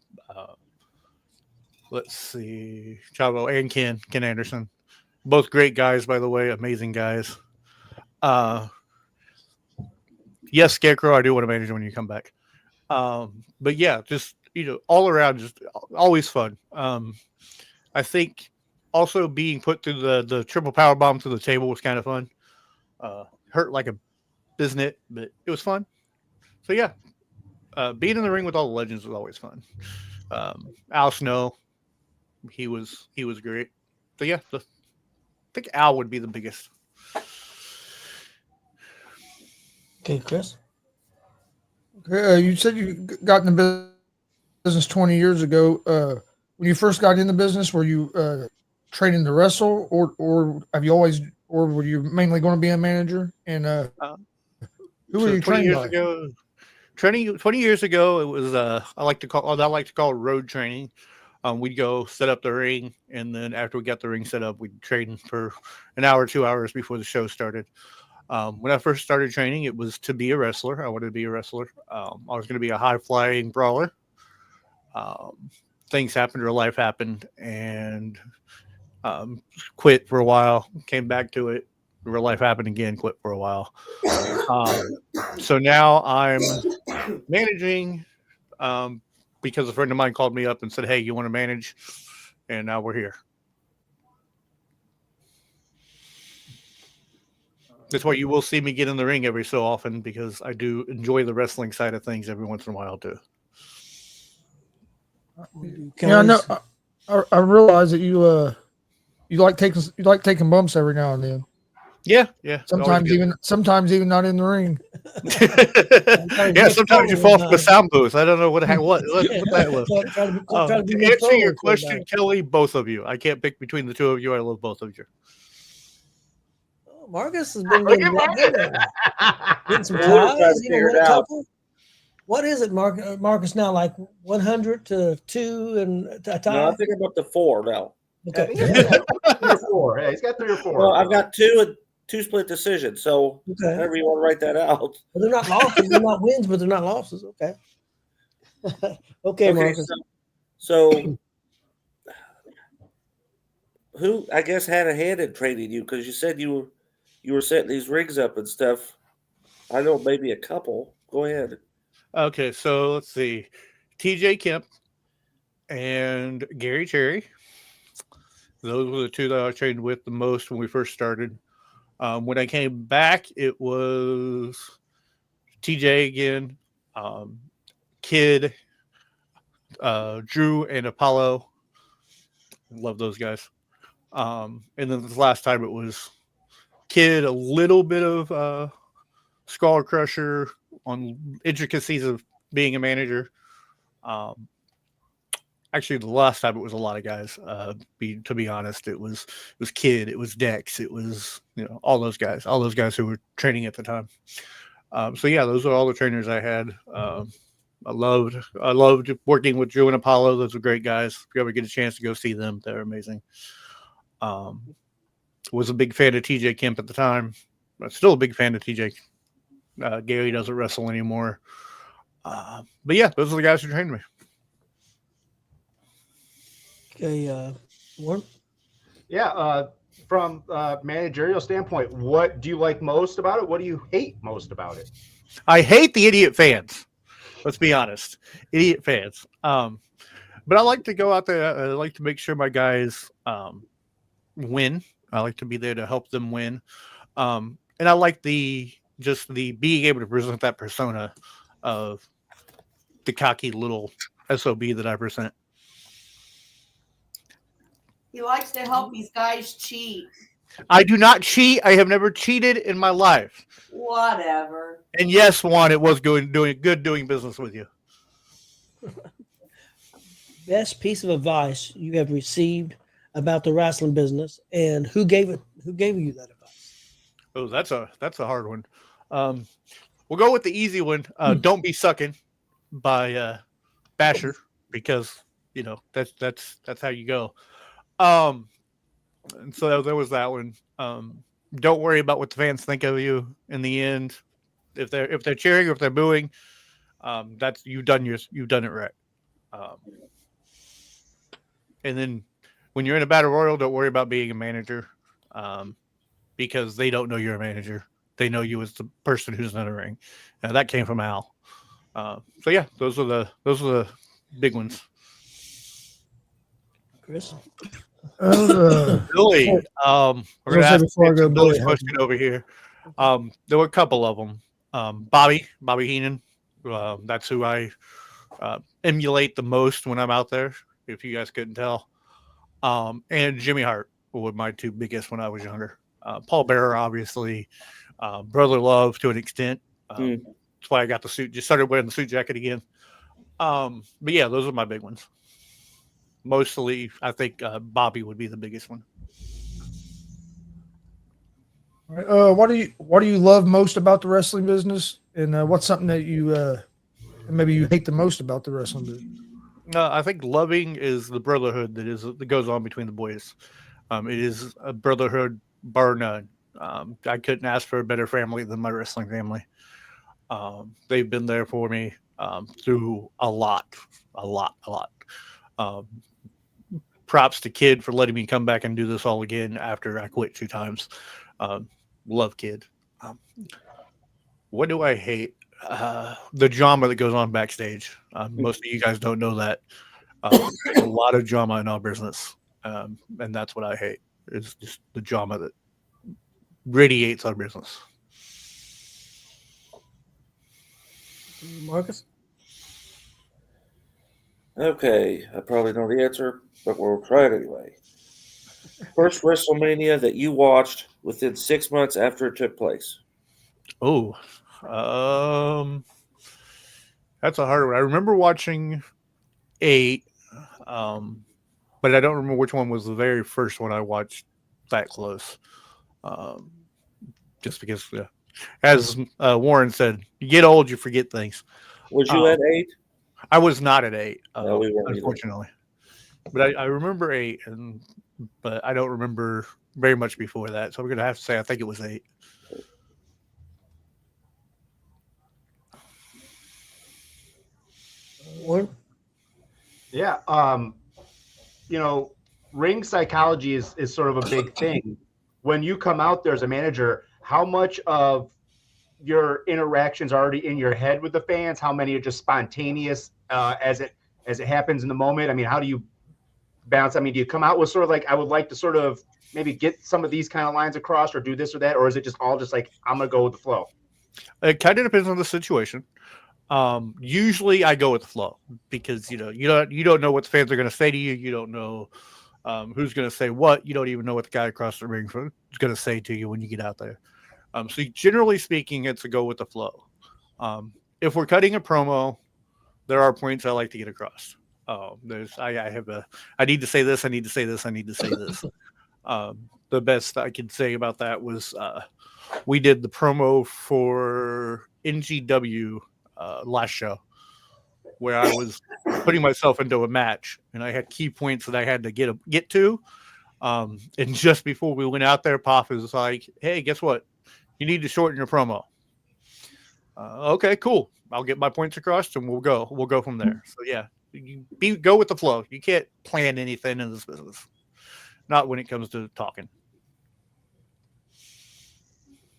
Let's see, Chavo and Ken Anderson, both great guys, by the way, amazing guys. Yes, Scarecrow, I do want to manage when you come back. But yeah, just all around, just always fun. I think also being put through the triple power bomb to the table was kind of fun. Hurt like a biznit, but it was fun. So yeah, being in the ring with all the legends was always fun. Al Snow, he was great. So yeah, I think Al would be the biggest. Okay, Chris. You said you got in the business 20 years ago. When you first got in the business, were you training to wrestle, or have you always, or were you mainly going to be a manager? And who were you 20 trained years by? ago? 20 years ago, it was I like to call road training. We'd go set up the ring, and then after we got the ring set up, we'd train for an hour, 2 hours before the show started. When I first started training, it was to be a wrestler. I wanted to be a wrestler. I was going to be a high-flying brawler. Things happened, or life happened, and quit for a while. Came back to it. Real life happened again. Quit for a while. So now I'm managing because a friend of mine called me up and said, "Hey, you want to manage?" And now we're here. That's why you will see me get in the ring every so often, because I do enjoy the wrestling side of things every once in a while too. Yeah, I know. I realize that you like taking bumps every now and then. Yeah. Sometimes even not in the ring. Yeah, sometimes you fall from a sound booth. I don't know what that was. To answer your question, Kelly, both of you. I can't pick between the two of you. I love both of you. Marcus has been Look getting some Yeah, ties. figured Win a out. couple. What is it, Marcus? Now, like 100 to 2 and a tie. No, I think I'm up to 4 now. Okay. Three or four. Yeah, he's got 3 or 4. Well, I've got 2 and 2 split decisions. So Okay. however you want to write that out. Well, they're not losses. They're not wins, but they're not losses. Okay. Okay, Marcus. So who, I guess, had a hand in training you? Because you said you were setting these rings up and stuff. I know maybe a couple. Go ahead. Okay, so let's see. TJ Kemp and Gary Cherry. Those were the two that I trained with the most when we first started. When I came back, it was TJ again, Kid, Drew, and Apollo. Love those guys. And then this last time it was Kid, a little bit of Skull Crusher on intricacies of being a manager. Actually, the last time it was a lot of guys. To be honest, it was Kid, it was Dex, it was all those guys who were training at the time. So yeah, those are all the trainers I had. I loved working with Drew and Apollo. Those were great guys. If you ever get a chance to go see them, they're amazing. Was a big fan of TJ Kemp at the time. I'm still a big fan of TJ. Gary doesn't wrestle anymore. But yeah, those are the guys who trained me. Okay, Warren? Yeah, from a managerial standpoint, what do you like most about it? What do you hate most about it? I hate the idiot fans. Let's be honest. Idiot fans. But I like to go out there. I like to make sure my guys win. I like to be there to help them win. And I like the being able to present that persona of the cocky little SOB that I present. He likes to help these guys cheat. I do not cheat. I have never cheated in my life. Whatever. And yes, Juan, it was doing business with you. Best piece of advice you have received about the wrestling business, and who gave you that advice? Oh, that's a hard one. We'll go with the easy one. Don't Be Sucking by Basher, because that's how you go. And so there was that one. Don't worry about what the fans think of you in the end. If they're cheering or if they're booing, that's you've done it right. And then when you're in a battle royal, don't worry about being a manager, because they don't know you're a manager. They know you as the person who's in the ring. Now, that came from Al. So yeah, those are the big ones. Chris. Billy, we're gonna ask Billy's question over here. There were a couple of them. Bobby Heenan. That's who I emulate the most when I'm out there, if you guys couldn't tell. And Jimmy Hart were my two biggest when I was younger. Paul Bearer, obviously. Brother Love to an extent. That's why I got the suit. Just started wearing the suit jacket again. But yeah, those are my big ones. Mostly, I think Bobby would be the biggest one. All right, what do you love most about the wrestling business, and what's something that you maybe you hate the most about the wrestling business? I think loving is the brotherhood that goes on between the boys. It is a brotherhood bar none. I couldn't ask for a better family than my wrestling family. They've been there for me through a lot. Props to Kid for letting me come back and do this all again after I quit 2 times. Love Kid. What do I hate? The drama that goes on backstage. Most of you guys don't know that. There's a lot of drama in our business, and that's what I hate. It's just the drama that radiates our business. Marcus? Okay, I probably know the answer, but we'll try it anyway. First WrestleMania that you watched within 6 months after it took place. Oh, that's a hard one. I remember watching 8, but I don't remember which one was the very first one I watched that close. Just because, as Warren said, you get old, you forget things. Was you at 8? I was not at 8, No, we weren't unfortunately. But I remember 8, but I don't remember very much before that. So I'm going to have to say I think it was 8. Warren? Yeah. Ring psychology is sort of a big thing. When you come out there as a manager, how much of your interactions are already in your head with the fans? How many are just spontaneous as it happens in the moment? I mean, how do you balance? I mean, do you come out with sort of like, I would like to sort of maybe get some of these kind of lines across, or do this or that, or is it just all just like, I'm gonna go with the flow? It kind of depends on the situation. Usually I go with the flow, because you don't know what the fans are going to say to you. You don't know who's going to say what. You don't even know what the guy across the ring is going to say to you when you get out there. So generally speaking, it's a go with the flow. If we're cutting a promo, there are points I like to get across. I need to say this. I need to say this. I need to say this. The best I could say about that was we did the promo for NGW last show, where I was putting myself into a match and I had key points that I had to get to. And just before we went out there, Pop was like, "Hey, guess what? You need to shorten your promo." Okay, cool. I'll get my points across and we'll go from there. So yeah, go with the flow. You can't plan anything in this business. Not when it comes to talking.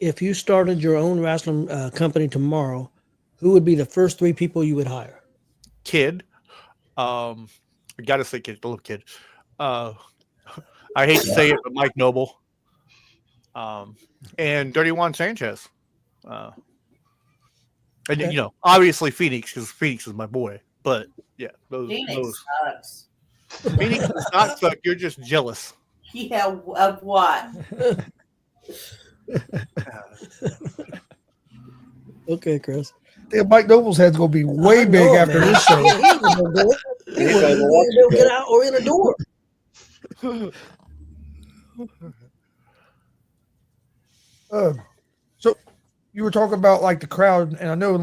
If you started your own wrestling company tomorrow, who would be the first 3 people you would hire? Kid. I gotta say Kid. I love Kid. I hate to say it, but Mike Noble. And Dirty Juan Sanchez. And obviously Phoenix, because Phoenix is my boy. But yeah, Phoenix sucks. Phoenix does not suck. You're just jealous. Yeah, of what? Okay, Chris. Yeah, Mike Noble's head's gonna be way big after this show. He wouldn't get out or in a door. you were talking about like the crowd, and I know as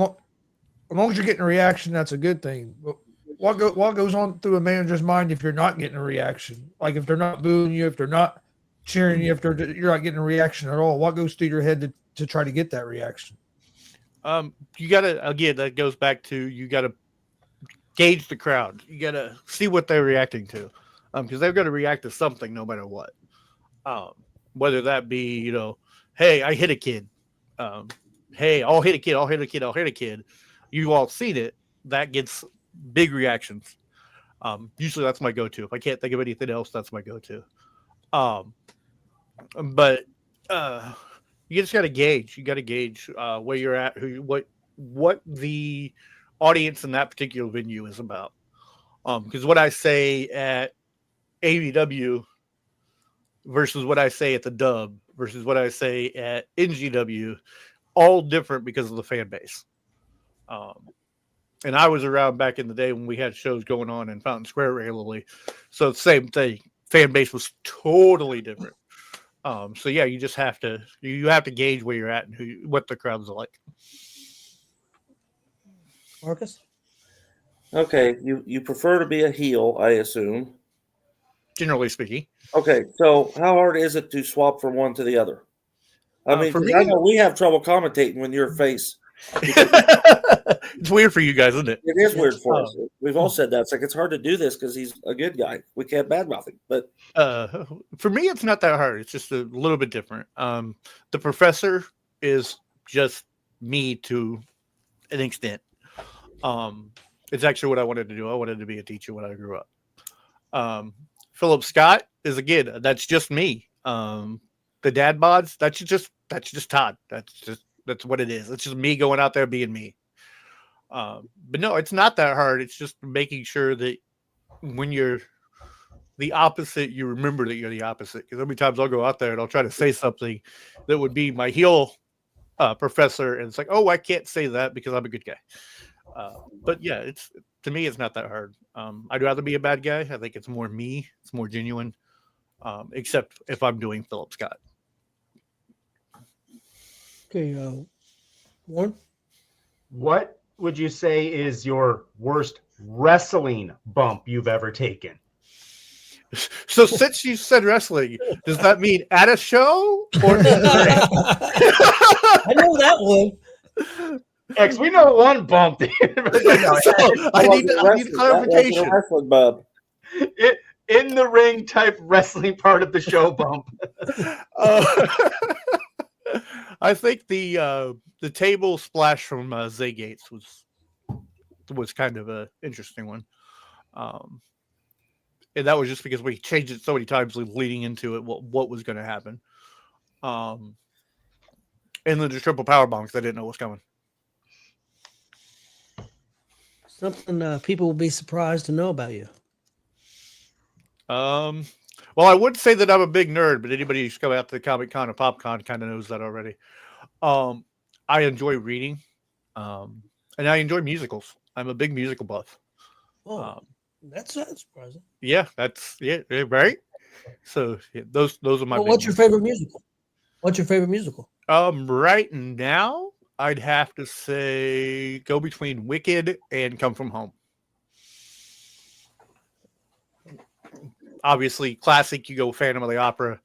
long as you're getting a reaction, that's a good thing. But what goes on through a manager's mind if you're not getting a reaction? Like if they're not booing you, if they're not cheering you, if you're not getting a reaction at all, what goes through your head to try to get that reaction? You gotta, again, that goes back to, you gotta gauge the crowd. You gotta see what they're reacting to, because they're gonna react to something no matter what. Whether that be, hey, I hit a kid. Hey, I'll hit a kid. I'll hit a kid. I'll hit a kid. You all seen it. That gets big reactions. Usually that's my go-to. If I can't think of anything else, that's my go-to. But you just got to gauge. You got to gauge where you're at, what the audience in that particular venue is about. Because what I say at AEW versus what I say at the Dub versus what I say at NGW, all different because of the fan base. And I was around back in the day when we had shows going on in Fountain Square regularly. So same thing. Fan base was totally different. So yeah, you just have to gauge where you're at and what the crowds are like. Marcus? Okay, you prefer to be a heel, I assume. Generally speaking. Okay, so how hard is it to swap from one to the other? I mean, for me, I know we have trouble commentating when you're face. It's weird for you guys, isn't it? It is weird for us. We've all said that. It's like it's hard to do this because he's a good guy. We can't badmouth him. But for me, it's not that hard. It's just a little bit different. The professor is just me to an extent. It's actually what I wanted to do. I wanted to be a teacher when I grew up. Philip Scott is, again, that's just me. The dad bods, that's just Todd. That's what it is. It's just me going out there being me. But no, it's not that hard. It's just making sure that when you're the opposite, you remember that you're the opposite. Because how many times I'll go out there and I'll try to say something that would be my heel professor, and it's like, oh, I can't say that because I'm a good guy. But yeah, to me, it's not that hard. I'd rather be a bad guy. I think it's more me. It's more genuine. Except if I'm doing Philip Scott. Okay, Warren? What would you say is your worst wrestling bump you've ever taken? So since you said wrestling, does that mean at a show or I know that one. X, we know one bump. So I need clarification. Wrestling bump. In the ring type wrestling part of the show bump. I think the table splash from Zay Gates was kind of an interesting one. And that was just because we changed it so many times leading into it, what was going to happen. And then the triple power bomb, because I didn't know what was coming. Something people will be surprised to know about you. Well, I would say that I'm a big nerd, but anybody who's come out to the Comic Con or PopCon kind of knows that already. I enjoy reading, and I enjoy musicals. I'm a big musical buff. That's not surprising. Yeah, right. So yeah, those are my. Well, what's your favorite musical? What's your favorite musical? Right now, I'd have to say go between Wicked and Come From Home. Obviously, classic, you go Phantom of the Opera.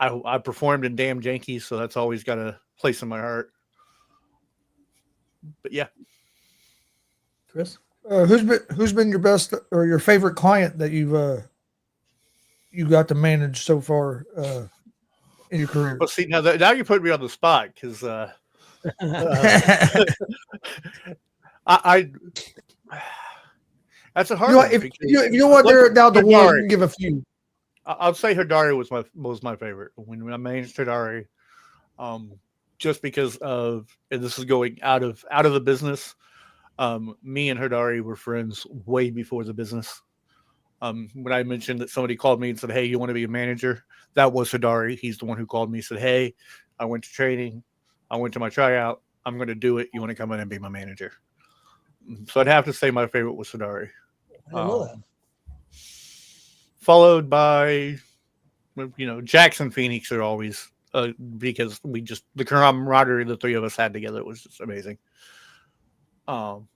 I performed in Damn Yankees, so that's always got a place in my heart. But yeah. Chris? Who's been your best or your favorite client that you got to manage so far in your career? Well, see, now you're putting me on the spot because I that's a hard one. If you don't want to down the wall, you can give a few. I'll say Hidari was my favorite when I managed Hidari, just because of, and this is going out of the business. Me and Hidari were friends way before the business. When I mentioned that somebody called me and said, "Hey, you want to be a manager?" That was Hidari. He's the one who called me, said, "Hey, I went to training. I went to my tryout. I'm going to do it. You want to come in and be my manager?" So I'd have to say my favorite was Hidari. I didn't know that. Followed by, Jackson Phoenix are always because the camaraderie the three of us had together was just amazing. And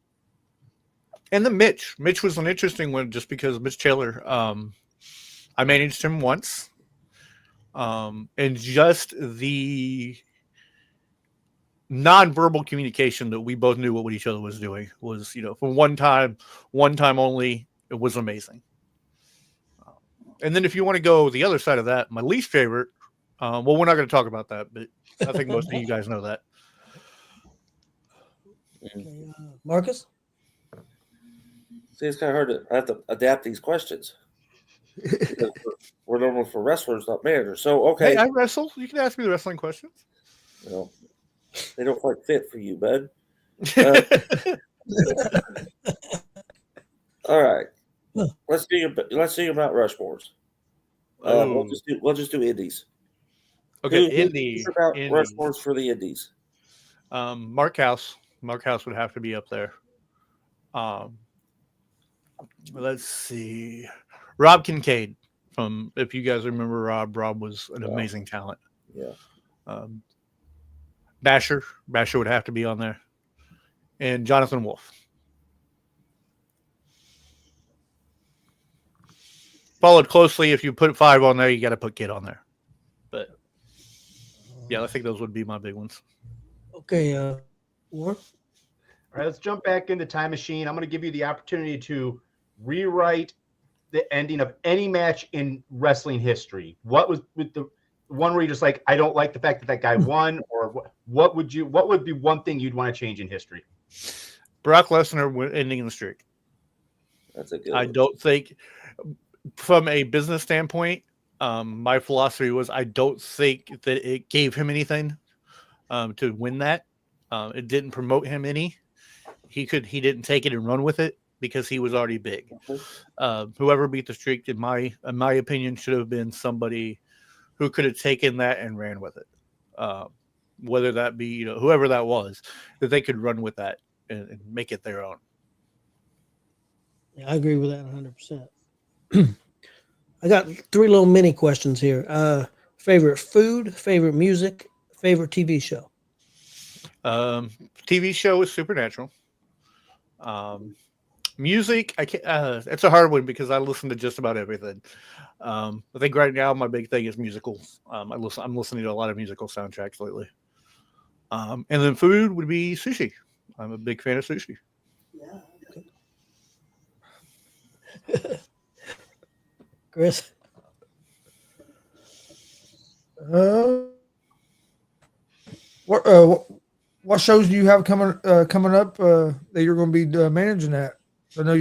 then Mitch was an interesting one just because Mitch Taylor, I managed him once. And just the nonverbal communication that we both knew what each other was doing was, for one time only, it was amazing. And then if you want to go the other side of that, my least favorite, well, we're not going to talk about that, but I think most of you guys know that. Okay, Marcus? See, it's kind of hard to I have to adapt these questions. We're normal for wrestlers, not managers. So, okay. Hey, I wrestle. You can ask me the wrestling questions. Well, they don't quite fit for you, bud. All right. Let's do your Mount Rushmores. We'll just do indies. Okay, indies. About Rushmores for the indies. Mark House would have to be up there. Let's see. Rob Kincaid, if you guys remember Rob was an amazing talent. Yeah. Basher would have to be on there. And Jonathan Wolf. Followed closely, if you put 5 on there, you got to put Kid on there. But yeah, I think those would be my big ones. Okay, War? All right, let's jump back into Time Machine. I'm going to give you the opportunity to rewrite the ending of any match in wrestling history. What was with the one where you're just like, I don't like the fact that guy won, or what would be one thing you'd want to change in history? Brock Lesnar ending the streak. That's a good I don't think, from a business standpoint, my philosophy was I don't think that it gave him anything to win that. It didn't promote him any. He didn't take it and run with it because he was already big. Whoever beat the streak, in my opinion, should have been somebody who could have taken that and ran with it. Whether that be whoever that was, that they could run with that and make it their own. Yeah, I agree with that 100%. I got 3 little mini questions here. Favorite food, favorite music, favorite TV show. TV show is Supernatural. Music, I can't. It's a hard one because I listen to just about everything. I think right now my big thing is musicals. I'm listening to a lot of musical soundtracks lately. And then food would be sushi. I'm a big fan of sushi. Yeah. Okay. Chris. What shows do you have coming up that you're going to be managing at? I know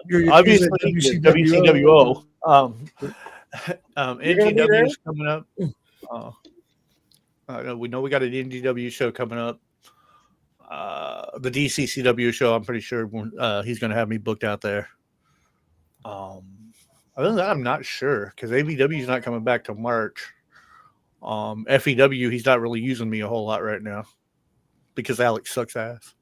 you're obviously WCWO. NGW is coming up. We know we got an NGW show coming up. The DCCW show, I'm pretty sure he's going to have me booked out there. Other than that, I'm not sure because ABW is not coming back till March. FEW, he's not really using me a whole lot right now because Alex sucks ass.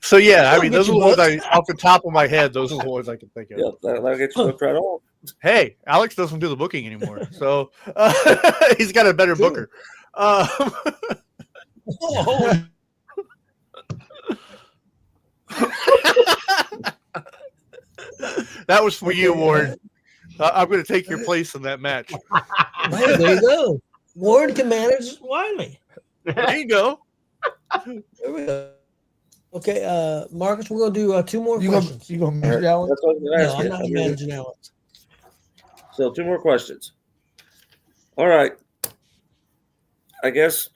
So yeah, I mean, those are the ones off the top of my head. Those are the ones I can think of. Yeah, that'll get you booked right on. Hey, Alex doesn't do the booking anymore, so he's got a better booker. That was for you, Ward. I'm going to take your place in that match. Hey, there you go. Ward can manage Wiley. There you go. There we go. Okay, Marcus, we're going to do 2 more questions. You going to manage Alex? That's what No, I'm not managing Alex. So 2 more questions. All right. I guess,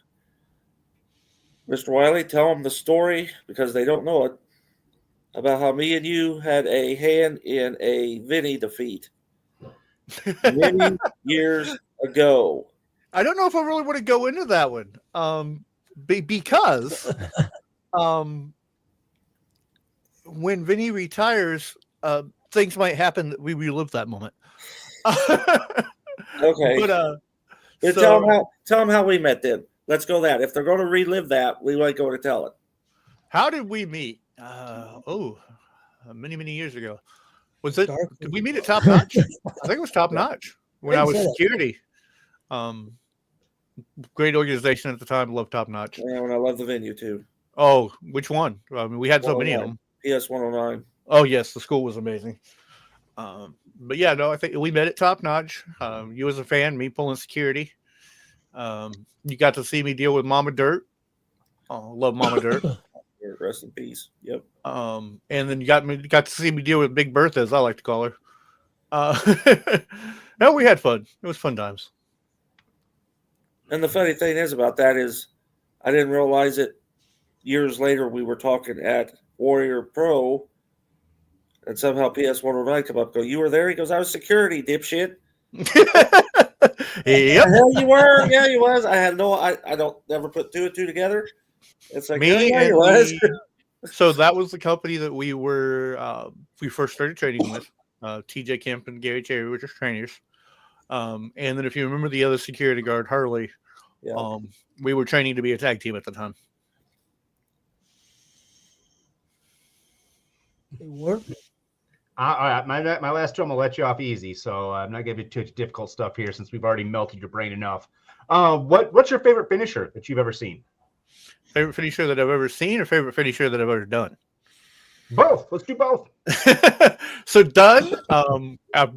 Mr. Wiley, tell them the story because they don't know it about how me and you had a hand in a Vinny defeat many years ago. I don't know if I really want to go into that one because when Vinny retires, things might happen that we relive that moment. Okay. But tell them how we met then. Let's go that. If they're going to relive that, we might go to tell it. How did we meet? Many years ago. Was it? Did we meet at Top Notch? I think it was Top Notch. when I was Didn't say that. security. Great organization at the time. Loved Top Notch. Yeah, and I love the venue too. Oh, which one? I mean, we had so many of them. PS 109. Oh yes, the school was amazing. But yeah, no, I think we met at Top Notch. You as a fan, me pulling security. You got to see me deal with Mama Dirt. Oh, love Mama Dirt. Rest in peace. Yep. And then you got to see me deal with Big Bertha, as I like to call her. No, we had fun. It was fun times. And the funny thing is about that is I didn't realize it years later. We were talking at Warrior Pro, and somehow PS 109 come up. Go, you were there? He goes, I was security, dipshit. Yep. Hell, you were? Yeah, you was. I had no. I don't never put two and two together. It's like Me yeah, and you was. so that was the company that we were we first started training with. TJ Kemp and Gary Cherry were just trainers. And then if you remember the other security guard, Harley, Yeah. we were training to be a tag team at the time. They were. All right, my last two, I'm gonna let you off easy, so I'm not giving you too much difficult stuff here since we've already melted your brain enough. What's your favorite finisher that you've ever seen? Favorite finisher that I've ever seen, or favorite finisher that I've ever done? Both. Let's do both. So done.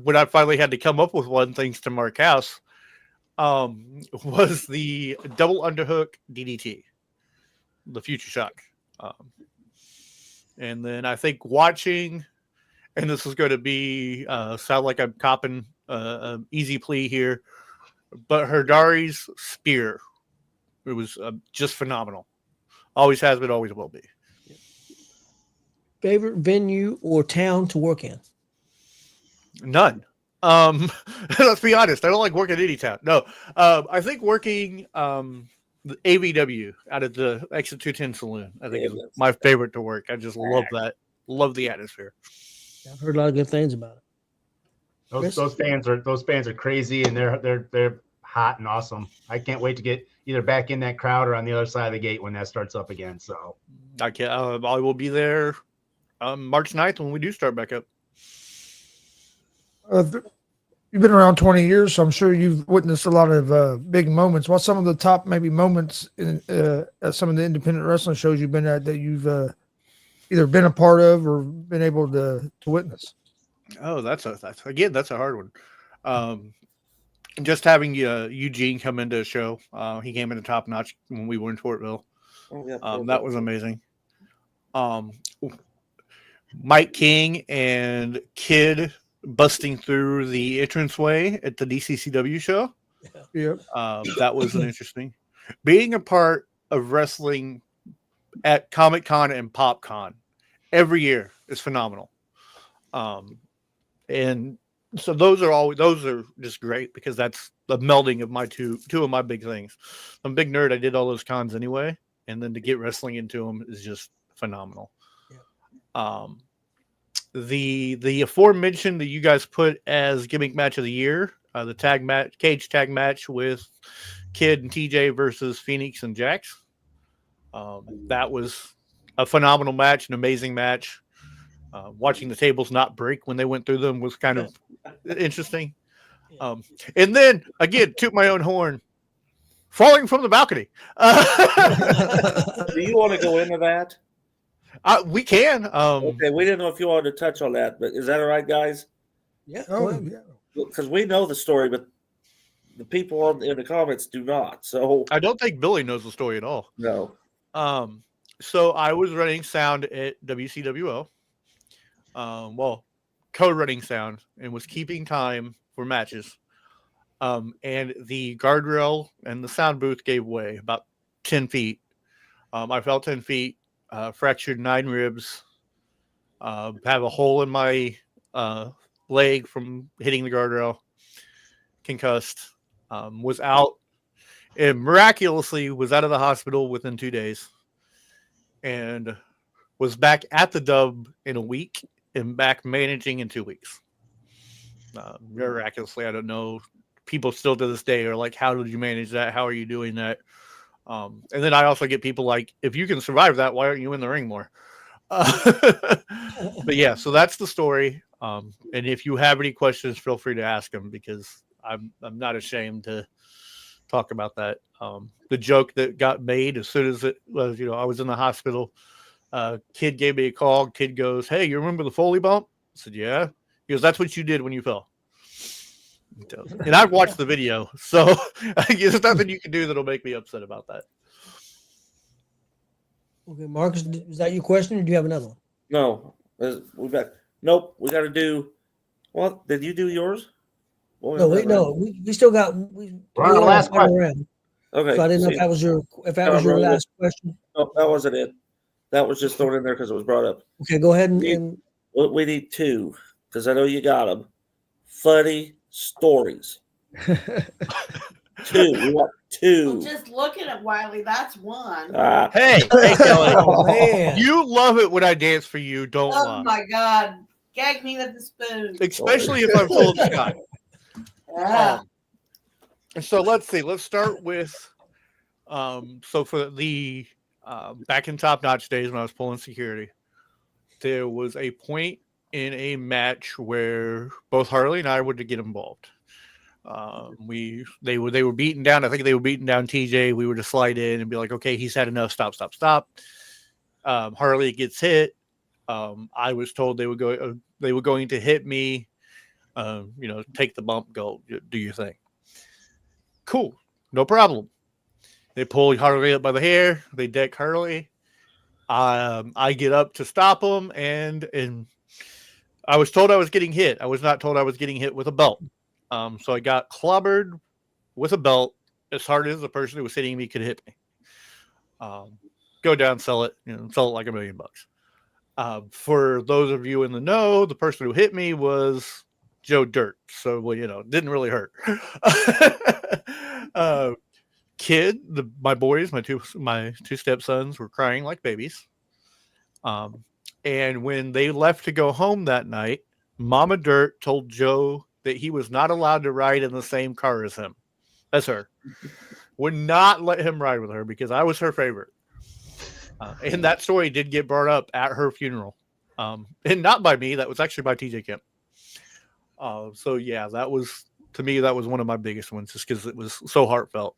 When I finally had to come up with one, thanks to Mark House, was the double underhook DDT, the Future Shock. And then I think watching, and this is going to be sound like I'm copping an easy plea here, but Herdari's spear, it was just phenomenal. Always has been, always will be. Favorite venue or town to work in? None. Let's be honest. I don't like working any town. No. I think working the AVW out of the Exit 210 Saloon, I think is my favorite to work. I just love that. Love the atmosphere. I've heard a lot of good things about it. Those fans are crazy, and they're hot and awesome. I can't wait to get either back in that crowd or on the other side of the gate when that starts up again. So I will be there March 9th when we do start back up. You've been around 20 years, so I'm sure you've witnessed a lot of big moments. What's some of the top maybe moments in at some of the independent wrestling shows you've been at that you've either been a part of or been able to witness? Oh, that's a hard one. Just having Eugene come into a show. He came into Top Notch when we were in Fortville. Oh, yeah, that was amazing. Mike King and Kid busting through the entranceway at the DCCW show. Yeah. That was an interesting. Being a part of wrestling at Comic Con and Pop Con every year is phenomenal. And so those are just great because that's the melding of my two of my big things. I'm a big nerd. I did all those cons anyway, and then to get wrestling into them is just phenomenal. Yeah. The aforementioned that you guys put as gimmick match of the year, the cage tag match with Kid and TJ versus Phoenix and Jax. That was a phenomenal match, an amazing match. Watching the tables not break when they went through them was kind of interesting. And then again, toot my own horn, falling from the balcony. Do you want to go into that? We can. Okay, we didn't know if you wanted to touch on that, but is that all right, guys? Yeah. Yeah. Because we know the story, but the people in the comments do not. So I don't think Billy knows the story at all. no. So I was running sound at WCWO. Co-running sound and was keeping time for matches. And the guardrail and the sound booth gave way about 10 feet. I fell 10 feet, fractured 9 ribs, have a hole in my leg from hitting the guardrail, concussed, was out, and miraculously was out of the hospital within 2 days, and was back at the Dub in a week and back managing in 2 weeks. Miraculously, I don't know. People still to this day are like, how did you manage that? How are you doing that? And then I also get people like, if you can survive that, why aren't you in the ring more? But yeah, so that's the story. And if you have any questions, feel free to ask them because I'm not ashamed to talk about that. The joke that got made as soon as it was, I was in the hospital. Kid gave me a call. Kid goes, "Hey, you remember the Foley bump?" I said, "Yeah." He goes, "That's what you did when you fell." And I've watched the video, so there's nothing you can do that'll make me upset about that. Okay, Marcus, is that your question, or do you have another one? No, we got. Nope, we got to do. Well, did you do yours? What was No, that wait, no, round? we still got. We're on the last question. Round. Okay. So I didn't know see, if that was your really last question. no, that wasn't it. That was just thrown in there because it was brought up. Okay, go ahead and We need two because I know you got them. Funny stories. Two. We want two. Well, just looking at Wiley, that's one. Hey, Kelly, oh man, you love it when I dance for you. Don't Oh lie, my God. Gag me with the spoon. especially if I'm full of Scott. Yeah. So let's see. Let's start with. So for the back in Top Notch days when I was pulling security, there was a point in a match where both Harley and I were to get involved. They were beating down. I think they were beating down TJ. We were to slide in and be like, okay, he's had enough. Stop. Harley gets hit. I was told they were going to hit me. Take the bump, go do your thing. Cool, no problem. They pull Harley up by the hair. They deck Harley. I get up to stop him, and I was told I was getting hit. I was not told I was getting hit with a belt. So I got clobbered with a belt as hard as the person who was hitting me could hit me. Go down, sell it like $1 million. For those of you in the know, the person who hit me was Joe Dirt. So, it didn't really hurt. Kid, my boys, my two stepsons were crying like babies. And when they left to go home that night, Mama Dirt told Joe that he was not allowed to ride in the same car as him. That's her. Would not let him ride with her because I was her favorite. And that story did get brought up at her funeral. And not by me. That was actually by TJ Kemp. So, yeah, to me, that was one of my biggest ones just because it was so heartfelt.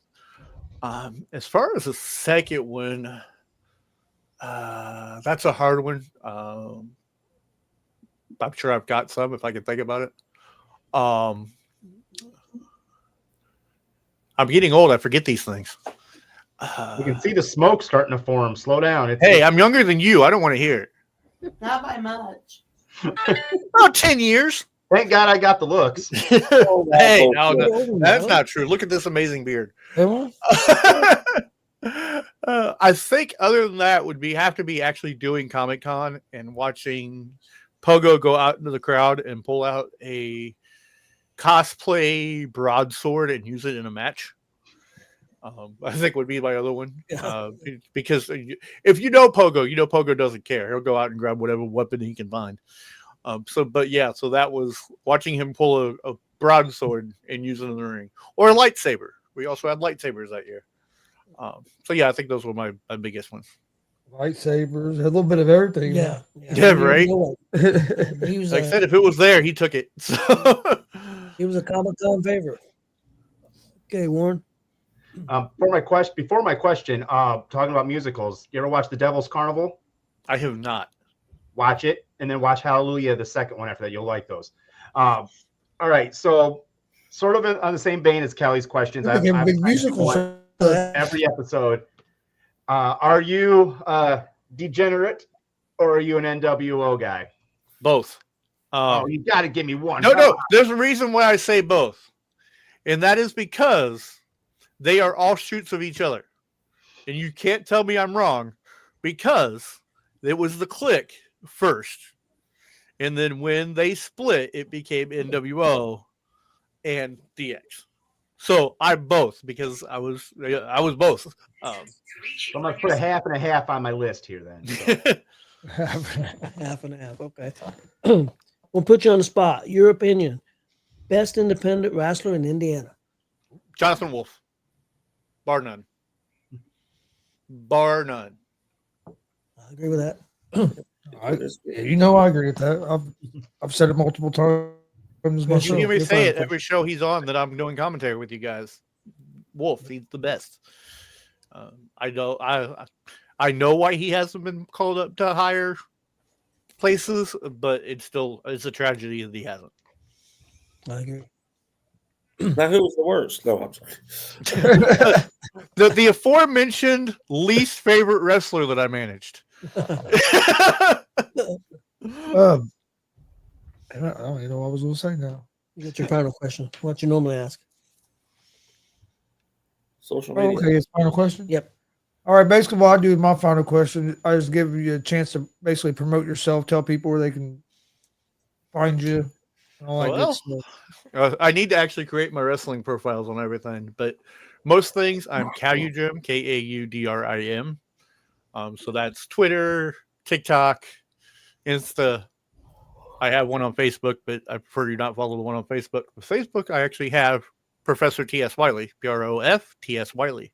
As far as the second one, that's a hard one. I'm sure I've got some if I can think about it. I'm getting old. I forget these things. You can see the smoke starting to form. Slow down. I'm younger than you. I don't want to hear it. Not by much. About 10 years. Thank God I got the looks. Hey, that's not true. Look at this amazing beard. I think other than that would have to be actually doing Comic-Con and watching Pogo go out into the crowd and pull out a cosplay broadsword and use it in a match. I think would be my other one. Because if you know Pogo doesn't care. He'll go out and grab whatever weapon he can find. So that was watching him pull a broadsword and use it in the ring, or a lightsaber. We also had lightsabers that year. I think those were my biggest ones. Lightsabers, a little bit of everything. Yeah, right. Like I said, if it was there, he took it. So he was a Comic-Con favorite. Okay, Warren. Before my question, talking about musicals, you ever watch The Devil's Carnival? I have not. Watch it, and then watch Hallelujah, the second one after that. You'll like those. All right, so sort of on the same vein as Kelly's questions. I've musicals every episode. Are you degenerate, or are you an NWO guy? Both. You got to give me one. No. There's a reason why I say both, and that is because they are offshoots of each other, and you can't tell me I'm wrong, because it was the Clique first, and then when they split, it became NWO and DX. So I'm both, because I was both. I'm gonna put a half and a half on my list here then. So. Half and a half. Okay. We'll put you on the spot. Your opinion: best independent wrestler in Indiana? Jonathan Wolf, bar none. I agree with that. I agree with that. I've said it multiple times. Problems Chris, You myself. hear me Your say final it every show he's on that I'm doing commentary with you guys. Wolf, he's the best. I know why he hasn't been called up to higher places, but it's a tragedy that he hasn't. I agree. Now, who was the worst? No, I'm sorry. The aforementioned least favorite wrestler that I managed. I don't even know what I was going to say now. You get your final question. What you normally ask. Social Oh, media. okay, it's final question. Yep. All right, basically, what I do with my final question, I just give you a chance to basically promote yourself, tell people where they can find you, and all that good Well, stuff. I need to actually create my wrestling profiles on everything, but most things I'm Kaudrim, Kaudrim. So that's Twitter, TikTok, Insta. I have one on Facebook, but I prefer you not follow the one on Facebook. With Facebook, I actually have Professor T.S. Wiley, PROF Wiley.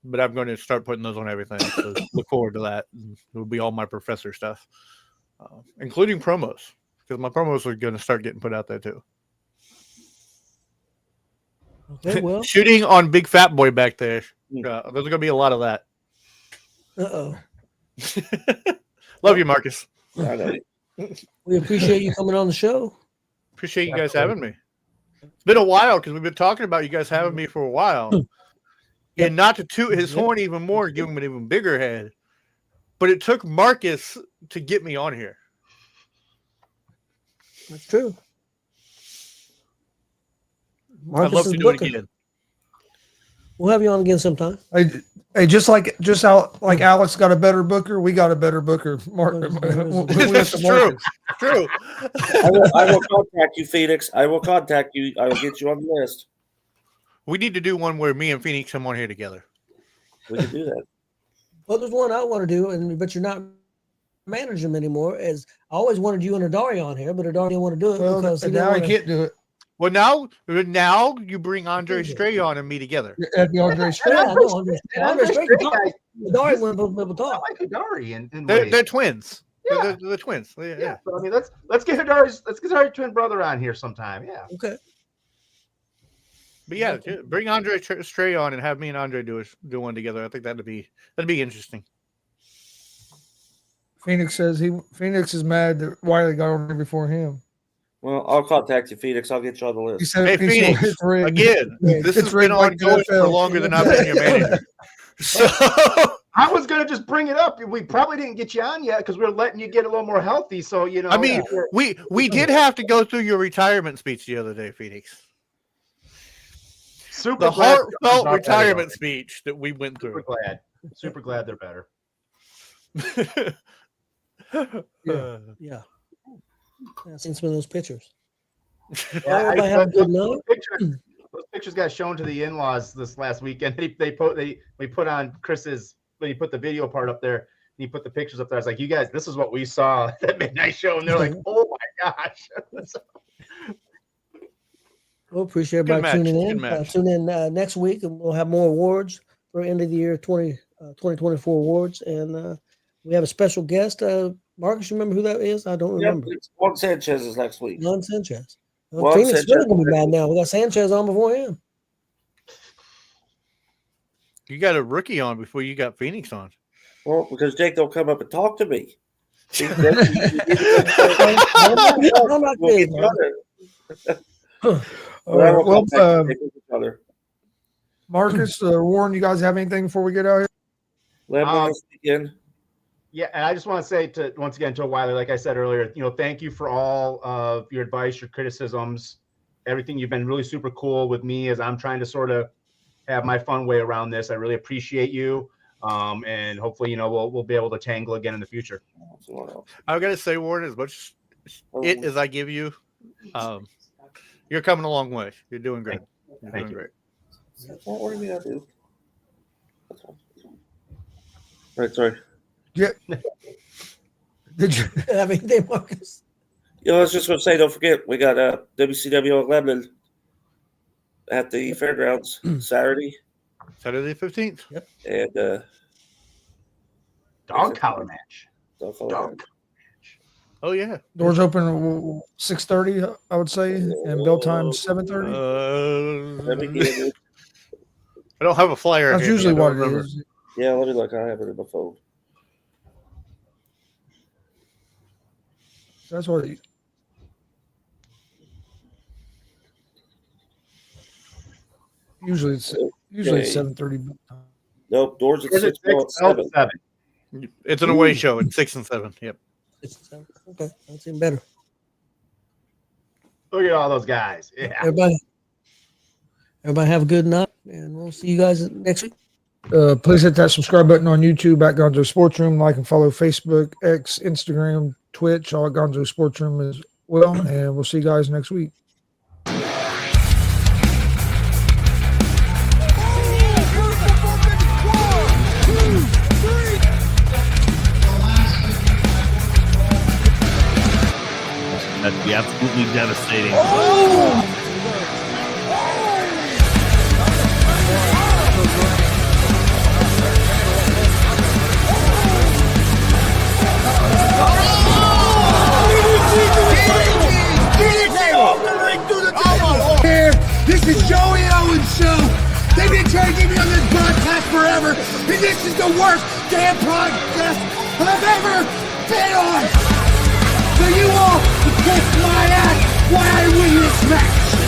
But I'm going to start putting those on everything. So look forward to that. It'll be all my professor stuff, including promos, because my promos are going to start getting put out there too. Okay, well. Shooting on Big Fat Boy back there. There's going to be a lot of that. Uh-oh. Love you, Marcus. I know. We appreciate you coming on the show. Appreciate you guys having me. It's been a while because we've been talking about you guys having me for a while. And not to toot his horn even more and give him an even bigger head, but it took Marcus to get me on here. That's true. I'd love to do it again. We'll have you on again sometime. Hey, just like Alex got a better booker, we got a better booker. That's true. True. I will contact you, Phoenix. I will contact you. I will get you on the list. We need to do one where me and Phoenix come on here together. We can do that. Well, there's one I want to do, but you're not managing him anymore. As I always wanted you and Adari on here, but Adari didn't want to do it because now he can't do it. Well, now you bring Andre Stray on and me together. The Andre Stray. Yeah, I know Andre Stray. Adari wouldn't be able to talk. I like Hidari and They're twins. Yeah. They're twins. Yeah. So, I mean, let's get Hidari's twin brother on here sometime. Yeah. Okay. But yeah, bring Andre Stray on and have me and Andre do one together. I think that'd be interesting. Phoenix says Phoenix is mad that Wiley got on there before him. Well, I'll contact you, Phoenix. I'll get you on the list. He said, Hey, Phoenix, again, this has been ongoing for longer than I've been your manager. So I was gonna just bring it up. We probably didn't get you on yet because we we're letting you get a little more healthy. So I mean, we did have to go through your retirement speech the other day, Phoenix. The heartfelt retirement speech that we went through. Super glad they're better. Yeah. I've seen some of those pictures. Yeah, Everybody have a good night. Those pictures got shown to the in-laws this last weekend. We put on Chris's when he put the video part up there. And he put the pictures up there. I was like, "You guys, this is what we saw at that midnight show," and they're like, "Oh my gosh!" We'll appreciate everybody tuning in. Tune in next week, and we'll have more awards for end of the year 2024 awards. And we have a special guest. Marcus, you remember who that is? I don't remember. Juan Sanchez is next week. Juan Sanchez. Phoenix is really going to be mad now. We got Sanchez on before him. You got a rookie on before you got Phoenix on. Well, because Jake don't come up and talk to me. Marcus, Warren, you guys have anything before we get out here? Yeah, and I just want to say once again to Wiley, like I said earlier, thank you for all of your advice, your criticisms, everything. You've been really super cool with me as I'm trying to sort of have my fun way around this. I really appreciate you, and hopefully, we'll be able to tangle again in the future. I've got to say, Warren, as much as I give you, you're coming a long way. You're doing great. You're doing great. What do you mean I do? Right, sorry. Yeah. Did you have anything, Marcus? I was just going to say, don't forget, we got WCW in Lebanon at the fairgrounds Saturday the 15th. Yep. And dog collar match. Dog collar match. Oh yeah. Doors open at 6:30, I would say, and bell time 7:30. Let me get it. I don't have a flyer. That's handy, usually I don't what it remember. is. Yeah, let me look. I have it in my phone. That's what. Usually it's Okay. 7:30. Nope, doors at Is it 6. No, it's 7. 7? It's an away show at 6 and 7. Yep. Okay, that's even better. Look at all those guys. Yeah. Everybody have a good night, and we'll see you guys next week. Please hit that subscribe button on YouTube at Gonzo Sports Room. Like and follow Facebook, X, Instagram, Twitch, all at Gonzo Sports Room as well. And we'll see you guys next week. That'd be absolutely devastating. Here, this is Joey Owens' show. They've been trying to get me on this broadcast forever, and this is the worst damn podcast I've ever been on. So you all can kiss my ass while I win this match.